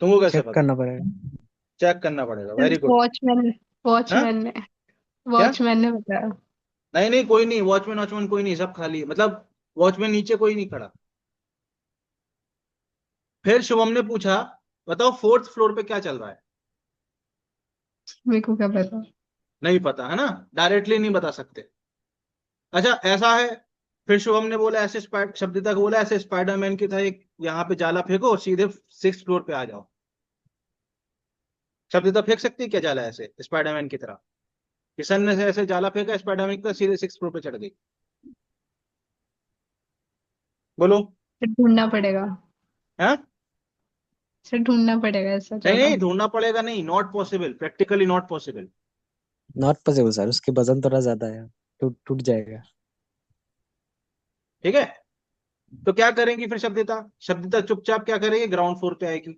तुमको कैसे चेक पता, करना पड़ेगा। चेक करना पड़ेगा, वेरी गुड। वॉचमैन हाँ, वॉचमैन ने क्या, वॉचमैन ने बताया। नहीं नहीं कोई नहीं, वॉचमैन वॉचमैन कोई नहीं, सब खाली है, मतलब वॉचमैन नीचे कोई नहीं खड़ा। फिर शुभम ने पूछा, बताओ फोर्थ फ्लोर पे क्या चल रहा है। मेरे को क्या पता। नहीं पता है ना, डायरेक्टली नहीं बता सकते। अच्छा ऐसा है, फिर शुभम ने बोला ऐसे शब्दिता को बोला ऐसे स्पाइडरमैन की तरह एक यहाँ पे जाला फेंको और सीधे सिक्स फ्लोर पे आ जाओ। शब्दिता फेंक सकती है क्या जाला ऐसे स्पाइडरमैन की तरह, किशन ने से ऐसे जाला फेंका स्पाइडरमैन की तरह, सीधे सिक्स फ्लोर पे चढ़ गई, बोलो। फिर ढूंढना पड़ेगा। हाँ, फिर ढूंढना पड़ेगा ऐसा नहीं ज्यादा। नहीं ढूंढना पड़ेगा नहीं, not possible, practically not possible. Not possible sir, उसकी वजन थोड़ा ज्यादा है, टूट टूट जाएगा। ठीक है, तो क्या करेंगी फिर शब्दिता? शब्दिता चुपचाप क्या करेगी, ग्राउंड फ्लोर पे आएगी,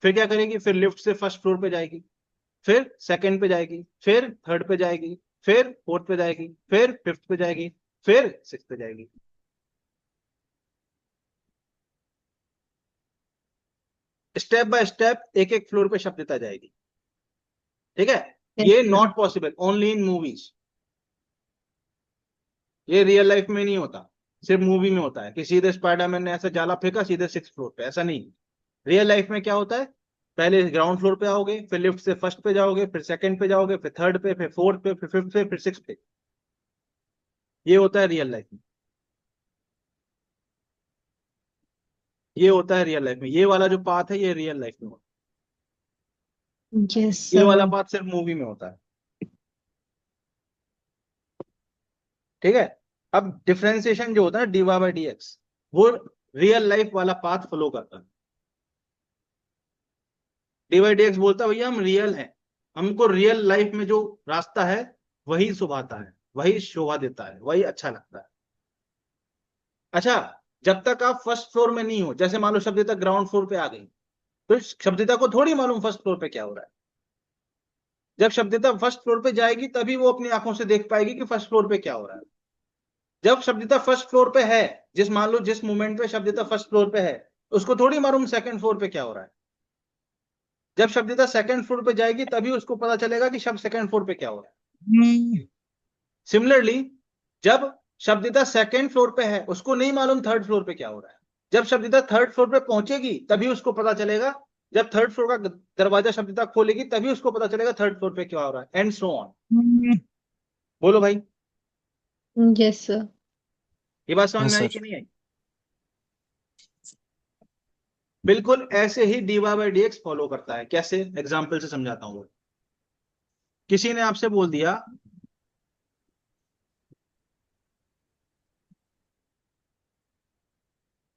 फिर क्या करेगी, फिर लिफ्ट से फर्स्ट फ्लोर पे जाएगी, फिर सेकंड पे जाएगी, फिर थर्ड पे जाएगी, फिर फोर्थ पे जाएगी, फिर फिफ्थ पे जाएगी, फिर सिक्स पे जाएगी। स्टेप बाय स्टेप एक एक फ्लोर पे शब्दिता जाएगी। ठीक है, ये not possible, only in movies. ये रियल लाइफ में नहीं होता, सिर्फ मूवी में होता है कि सीधे स्पाइडरमैन ने ऐसा जाला फेंका सीधे सिक्स फ्लोर पे, ऐसा नहीं। रियल लाइफ में क्या होता है, पहले ग्राउंड फ्लोर पे आओगे, फिर लिफ्ट से फर्स्ट पे जाओगे, फिर सेकंड पे जाओगे, फिर थर्ड पे, फिर फोर्थ पे, फिर फिफ्थ पे, फिर सिक्स पे। ये होता है रियल लाइफ में, ये होता है रियल लाइफ में। ये वाला जो पाथ है ये रियल लाइफ में होता यस है, ये वाला सर। पाथ सिर्फ मूवी में होता है। ठीक है, अब डिफरेंशिएशन जो होता है dy बाई डी एक्स, वो रियल लाइफ वाला पाथ फॉलो करता है। डी बाई डी एक्स बोलता है भैया हम रियल हैं, हमको रियल लाइफ में जो रास्ता है वही शोभाता है, वही शोभा देता है, वही अच्छा लगता है। अच्छा, जब तक आप फर्स्ट फ्लोर में नहीं हो, जैसे मान लो शब्दिता ग्राउंड फ्लोर पे आ गई, तो शब्दिता को थोड़ी मालूम फर्स्ट फ्लोर पे क्या हो रहा है। जब शब्दिता फर्स्ट फ्लोर पे जाएगी तभी वो अपनी आंखों से देख पाएगी कि फर्स्ट फ्लोर पे क्या हो रहा है। जब शब्दिता फर्स्ट फ्लोर पे है, मान लो जिस मोमेंट पे शब्दिता फर्स्ट फ्लोर पे है, उसको थोड़ी मालूम सेकंड फ्लोर पे क्या हो रहा है। जब शब्दिता सेकंड फ्लोर पे जाएगी तभी उसको पता चलेगा कि शब्द सेकंड फ्लोर पे क्या हो रहा है। सिमिलरली, जब शब्दिता सेकंड फ्लोर पे है, उसको नहीं मालूम थर्ड फ्लोर पे क्या हो रहा है। जब शब्दिता थर्ड फ्लोर पे पहुंचेगी तभी उसको पता चलेगा, जब थर्ड फ्लोर का दरवाजा शब्दिता खोलेगी तभी उसको पता चलेगा थर्ड फ्लोर पे क्या हो रहा है, एंड सो ऑन। बोलो भाई, यस सर। ये बात समझ यस में आई सर। कि नहीं आई? बिल्कुल ऐसे ही dy by d x follow करता है। कैसे, एग्जाम्पल से समझाता हूं। किसी ने आपसे बोल दिया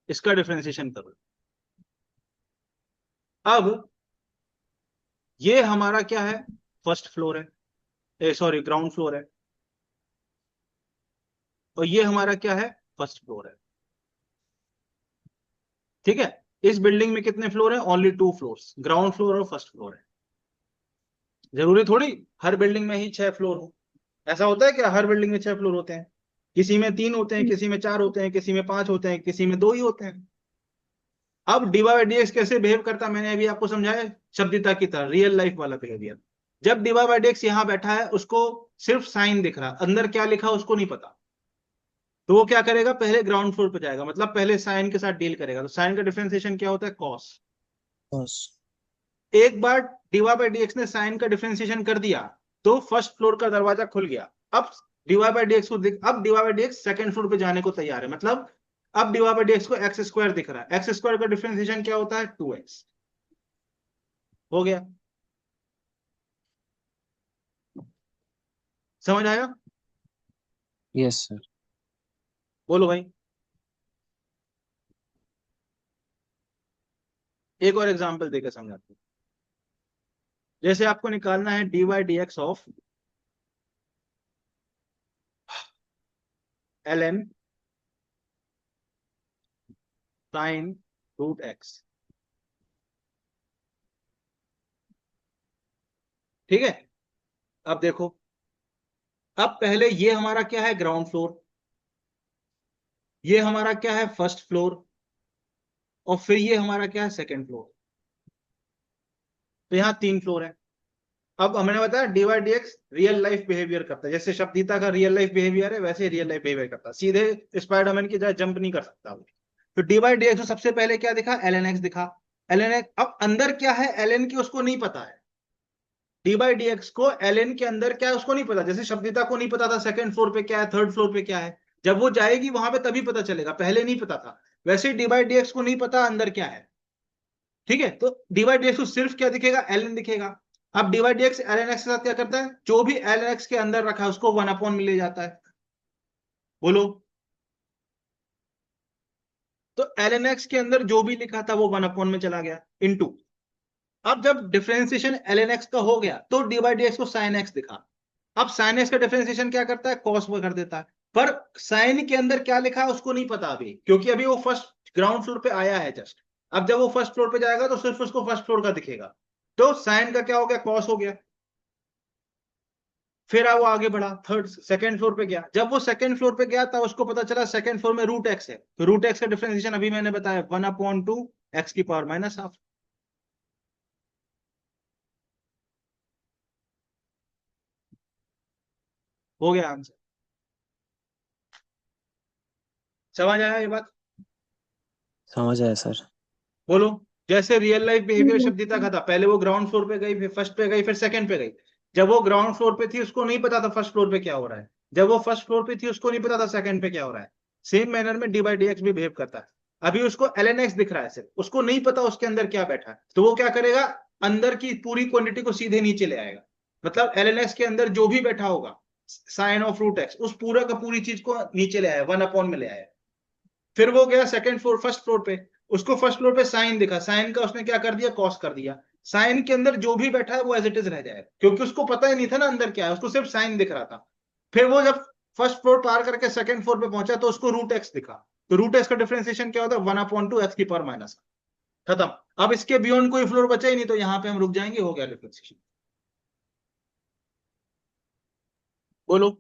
इसका डिफरेंशिएशन करो। अब ये हमारा क्या है, फर्स्ट फ्लोर है, सॉरी ग्राउंड फ्लोर है, और ये हमारा क्या है, फर्स्ट फ्लोर है। ठीक है, इस बिल्डिंग में कितने फ्लोर है, only to floors, ground floor और फर्स्ट फ्लोर है। जरूरी थोड़ी हर बिल्डिंग में ही 6 फ्लोर हो। ऐसा होता है क्या, हर बिल्डिंग में 6 फ्लोर होते हैं? किसी में 3 होते हैं, किसी में 4 होते हैं, किसी में 5 होते हैं, किसी में 2 ही होते हैं। अब डी बाई डी एक्स कैसे बिहेव करता है, मैंने अभी आपको समझाया, शब्दिता की तरह रियल लाइफ वाला बिहेवियर। जब डी बाई डी एक्स यहां बैठा है, उसको सिर्फ साइन दिख रहा है, अंदर क्या लिखा उसको नहीं पता, तो वो क्या करेगा, पहले ग्राउंड फ्लोर पे जाएगा, मतलब पहले साइन के साथ डील करेगा। तो साइन का डिफरेंशिएशन क्या होता है, कॉस। बस। एक बार dy बाई डी एक्स ने साइन का डिफरेंशिएशन कर दिया तो फर्स्ट फ्लोर का दरवाजा खुल गया। अब dy बाई डी एक्स को अब dy by d x second floor पे जाने को तैयार है, मतलब अब dy बाई डी एक्स को एक्स स्क्वायर दिख रहा है। एक्स स्क्वायर का डिफरेंशिएशन क्या होता है, 2x। हो गया, समझ आया? Yes sir. बोलो भाई, एक और एग्जांपल देकर समझाते हैं। जैसे आपको निकालना है dy d x of ln sin root x. ठीक है, अब देखो, अब पहले ये हमारा क्या है, ग्राउंड फ्लोर, ये हमारा क्या है, फर्स्ट फ्लोर, और फिर ये हमारा क्या है, सेकंड फ्लोर। तो यहाँ 3 फ्लोर है। अब हमने बताया d y d x real life behaviour करता है, जैसे शब्दिता का रियल लाइफ बिहेवियर है वैसे रियल लाइफ बिहेवियर करता है, सीधे स्पाइडरमैन की तरह जंप नहीं कर सकता वो। तो डी वाई डी एक्स सबसे पहले क्या दिखा, एल एन एक्स दिखा। एल एन एक्स, अब अंदर क्या है एल एन की उसको नहीं पता है। डी बाई डी एक्स को एल एन के अंदर क्या है उसको नहीं पता, जैसे शब्दिता को नहीं पता था सेकंड फ्लोर पे क्या है, थर्ड फ्लोर पे क्या है। जब वो जाएगी वहां पे तभी पता चलेगा, पहले नहीं पता था। वैसे डी बाई डी एक्स को नहीं पता अंदर क्या है। ठीक है, तो डी बाई डी एक्स को सिर्फ क्या दिखेगा, एल एन दिखेगा। अब d by d x l N x के साथ क्या करता है, जो भी एल एन एक्स के अंदर रखा है उसको 1 में ले जाता है। बोलो, तो एल एन एक्स के अंदर जो भी लिखा था वो 1 में चला गया, इनटू। अब जब डिफरेंशिएशन एल एन एक्स का हो गया तो डी बाई डी एक्स को साइन एक्स दिखा। अब साइन एक्स का डिफरेंशिएशन क्या करता है, कॉस कर देता है। पर साइन के अंदर क्या लिखा है उसको नहीं पता अभी, क्योंकि अभी वो फर्स्ट ग्राउंड फ्लोर पे आया है जस्ट। अब जब वो फर्स्ट फ्लोर पे जाएगा तो सिर्फ उसको फर्स्ट फ्लोर का दिखेगा। तो साइन का क्या हो गया, कॉस हो गया। फिर वो आगे बढ़ा, थर्ड सेकंड फ्लोर पे गया। जब वो सेकंड फ्लोर पे गया तब उसको पता चला सेकंड फ्लोर में रूट एक्स है। तो रूट एक्स का डिफरेंशिएशन अभी मैंने बताया 1/2 एक्स की पावर -12। हो गया आंसर। समझ आया ये बात? समझ आया सर। बोलो। जैसे रियल लाइफ बिहेवियर yes, शब्दिता का था, पहले वो ग्राउंड फ्लोर पे गई, फिर फर्स्ट पे गई, फिर सेकंड पे गई। जब वो ग्राउंड फ्लोर पे थी उसको नहीं पता था फर्स्ट फ्लोर पे क्या हो रहा है। जब वो फर्स्ट फ्लोर पे थी उसको नहीं पता था सेकंड पे क्या हो रहा है। सेम मैनर में डी बाई डी एक्स भी बिहेव करता है। अभी उसको एल एन एक्स दिख रहा है सिर्फ, उसको नहीं पता उसके अंदर क्या बैठा है, तो वो क्या करेगा, अंदर की पूरी क्वांटिटी को सीधे नीचे ले आएगा। मतलब एल एन एक्स के अंदर जो भी बैठा होगा साइन ऑफ रूट एक्स, उस पूरा का पूरी चीज को नीचे ले आया, 1 में ले आया। फिर वो गया सेकंड फ्लोर फर्स्ट फ्लोर पे, उसको फर्स्ट फ्लोर पे साइन दिखा, साइन का उसने क्या कर दिया, कॉस कर दिया। साइन के अंदर जो भी बैठा है वो एज इट इज रह जाएगा, क्योंकि उसको पता ही नहीं था ना अंदर क्या है, उसको सिर्फ साइन दिख रहा था। फिर वो जब फर्स्ट फ्लोर पार करके सेकंड फ्लोर पे पहुंचा तो उसको रूट एक्स दिखा। तो रूट एक्स का डिफरेंशिएशन क्या होता है, 1/2 एक्स की पावर माइनस। खत्म। अब इसके बियॉन्ड कोई फ्लोर बचा ही नहीं, तो यहां पे हम रुक जाएंगे, हो गया डिफरेंशिएशन। बोलो।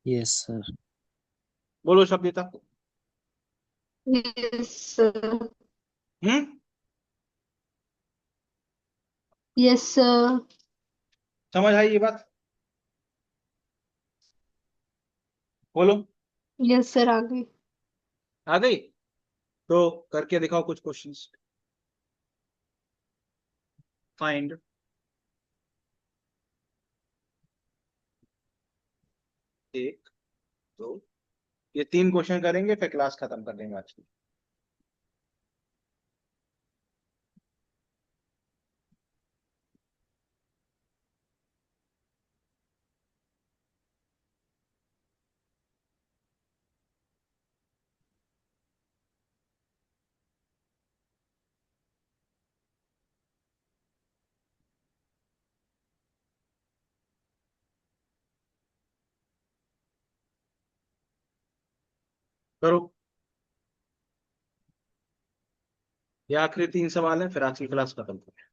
Yes sir. बोलो शब्दिता। yes sir. हम्म। yes sir. समझ आई ये बात? बोलो। yes sir, आगे। आ गई? तो करके दिखाओ कुछ क्वेश्चंस। फाइंड। एक, दो, ये 3 क्वेश्चन करेंगे फिर क्लास खत्म कर देंगे आज की। करो। ये आखिरी 3 सवाल है, फिर आज की क्लास खत्म करें।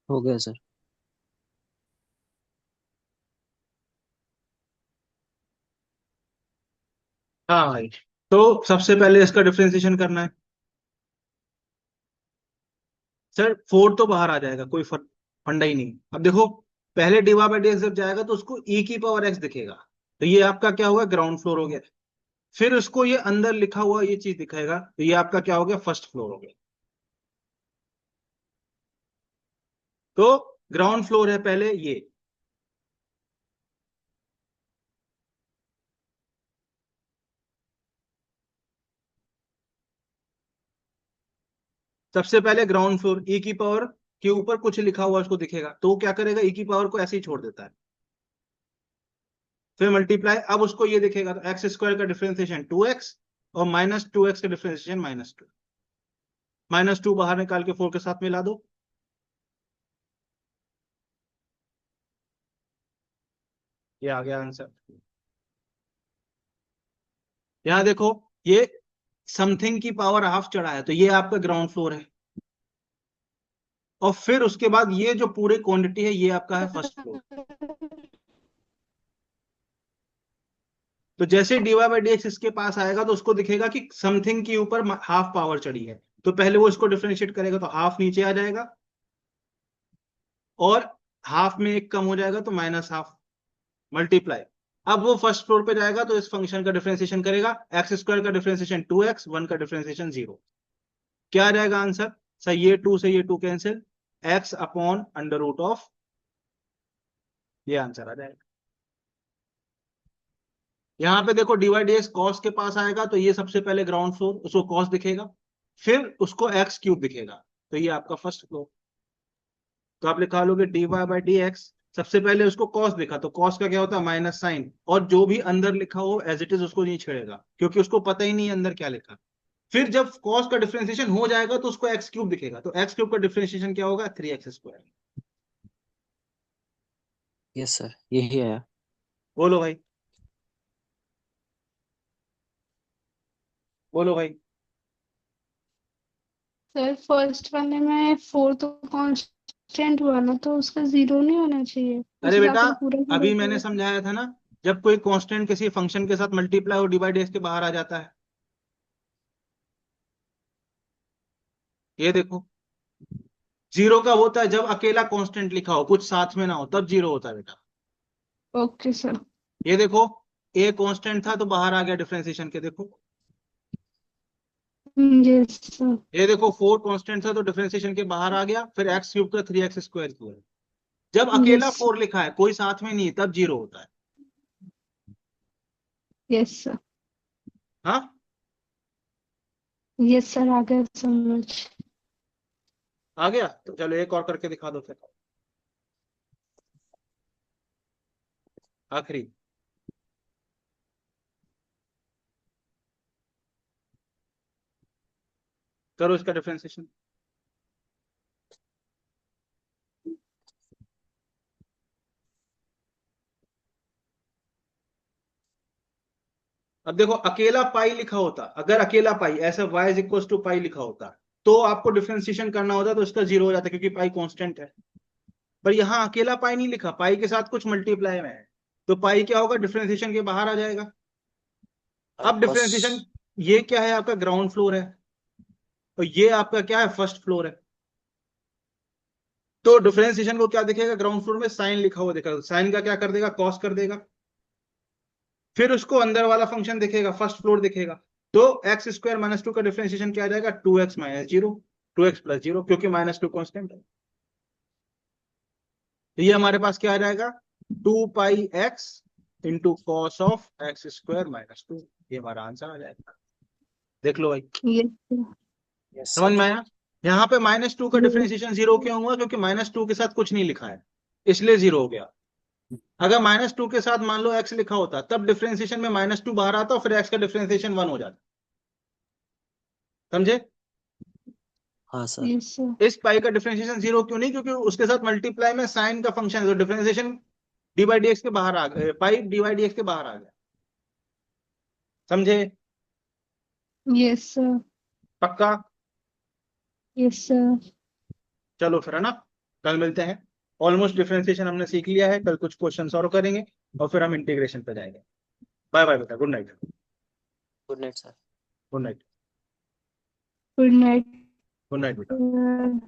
हो गया सर। हाँ भाई। तो सबसे पहले इसका डिफरेंशिएशन करना है। सर 4 तो बाहर आ जाएगा, कोई फंडा ही नहीं। अब देखो, पहले डीवा बाई डी एक्स जब जाएगा तो उसको ई की पावर एक्स दिखेगा। तो ये आपका क्या होगा, ग्राउंड फ्लोर हो गया। फिर उसको ये अंदर लिखा हुआ ये चीज दिखाएगा, तो ये आपका क्या हो गया, फर्स्ट फ्लोर हो गया। तो ग्राउंड फ्लोर है पहले ये। सबसे पहले ग्राउंड फ्लोर ई की पावर के ऊपर कुछ लिखा हुआ उसको दिखेगा, तो वो क्या करेगा, e की पावर को ऐसे ही छोड़ देता है, फिर मल्टीप्लाई, अब उसको ये दिखेगा, तो एक्स स्क्वायर का डिफरेंशिएशन 2x और -2x का डिफरेंशिएशन -2, -2 बाहर निकाल के 4 के साथ मिला दो, ये आ गया आंसर। यहां देखो, ये समथिंग की पावर हाफ चढ़ा है, तो ये आपका ग्राउंड फ्लोर है, और फिर उसके बाद ये जो पूरी क्वांटिटी है ये आपका है फर्स्ट फ्लोर। तो जैसे dy/dx इसके पास आएगा तो उसको दिखेगा कि समथिंग के ऊपर हाफ पावर चढ़ी है, तो पहले वो इसको डिफरेंशिएट करेगा, तो हाफ नीचे आ जाएगा और हाफ में एक कम हो जाएगा, तो -हाफ, मल्टीप्लाई। अब वो फर्स्ट फ्लोर पे जाएगा तो इस फंक्शन का डिफरेंशिएशन करेगा, एक्स स्क्वायर का डिफरेंशिएशन 2x, 1 का डिफरेंशिएशन 0। क्या आ जाएगा आंसर, सर ये 2 से ये 2 cancel, x upon under root of, ये आंसर आ जाएगा। यहां पे देखो dy/dx cos के पास आएगा, तो ये सबसे पहले ग्राउंड फ्लोर, उसको cos दिखेगा, फिर उसको x³ दिखेगा, तो ये आपका फर्स्ट फ्लोर। तो आप लिखा लोगे dy/dx, सबसे पहले उसको cos दिखा, तो cos का क्या होता है, माइनस साइन, और जो भी अंदर लिखा हो एज इट इज उसको नहीं छेड़ेगा, क्योंकि उसको पता ही नहीं अंदर क्या लिखा। फिर जब cos का डिफरेंशिएशन हो जाएगा तो उसको x³ दिखेगा, तो x³ का डिफरेंशिएशन क्या होगा, 3x²। यस सर, यही आया। बोलो भाई, बोलो भाई। सर फर्स्ट वाले में 4 तो कांस्टेंट हुआ ना, तो उसका 0 नहीं होना चाहिए, उस अरे हिसाब बेटा, से पूरा 0 अभी मैंने होगा। समझाया था ना, जब कोई कांस्टेंट किसी फंक्शन के साथ मल्टीप्लाई और dy/dx के बाहर आ जाता है, ये देखो, 0 का होता है जब अकेला कांस्टेंट लिखा हो, कुछ साथ में ना हो, तब 0 होता है बेटा। Okay sir. ये देखो, a कांस्टेंट था तो बाहर आ गया डिफरेंशिएशन के, देखो। Yes sir. ये देखो 4 कांस्टेंट था तो डिफरेंशिएशन के बाहर आ गया, फिर x³ का 3x² किया। जब अकेला यस 4 लिखा है, कोई साथ में नहीं है, तब 0 होता है। Yes sir. हाँ, यस सर, आ गया समझ। आ गया, तो चलो एक और करके दिखा दो फिर, आखिरी। करो इसका डिफरेंशिएशन। अब देखो, अकेला पाई लिखा होता, अगर अकेला पाई ऐसा y=पाई लिखा होता, तो आपको डिफरेंशिएशन करना होता, तो इसका 0 हो जाता, क्योंकि पाई कांस्टेंट है। पर यहां अकेला पाई नहीं लिखा, पाई के साथ कुछ मल्टीप्लाई में है, तो पाई क्या होगा, डिफरेंशिएशन के बाहर आ जाएगा। अब बस। डिफरेंशिएशन, ये क्या है आपका, ग्राउंड फ्लोर है, और ये आपका क्या है, फर्स्ट फ्लोर है। तो डिफरेंशिएशन को क्या दिखेगा, ग्राउंड फ्लोर में साइन लिखा हुआ दिखेगा, साइन का क्या कर देगा, कॉस कर देगा। फिर उसको अंदर वाला फंक्शन दिखेगा, फर्स्ट फ्लोर दिखेगा, तो x² - 2 का डिफरेंशिएशन क्या आ जाएगा, 2x - 0, 2x + 0, क्योंकि -2 कांस्टेंट है। तो ये हमारे पास क्या आ जाएगा, 2πx into cos of x² - 2, ये हमारा आंसर आ जाएगा। देख लो भाई, यस सर। यस समझ में सर। आया। यहाँ पे -2 का डिफरेंशिएशन 0 क्यों हुआ, क्योंकि -2 के साथ कुछ नहीं लिखा है, इसलिए 0 हो गया। अगर -2 के साथ मान लो x लिखा होता, तब डिफरेंशिएशन में -2 बाहर आता और फिर x का डिफरेंशिएशन 1 हो जाता, समझे। हाँ सर। Yes sir. इस पाई का डिफरेंशिएशन 0 क्यों नहीं, क्योंकि उसके साथ मल्टीप्लाई में साइन का फंक्शन है, तो डिफरेंशिएशन dy/dx के बाहर आ गया, पाई dy/dx के बाहर आ गया, समझे। Yes sir. पक्का। Yes sir. चलो फिर, है ना, कल मिलते हैं। ऑलमोस्ट डिफरेंशिएशन हमने सीख लिया है, कल कुछ क्वेश्चन सॉल्व करेंगे और फिर हम इंटीग्रेशन पे जाएंगे। बाय बाय बेटा, good night. Good night sir. Good night. Good night good night बेटा। सर।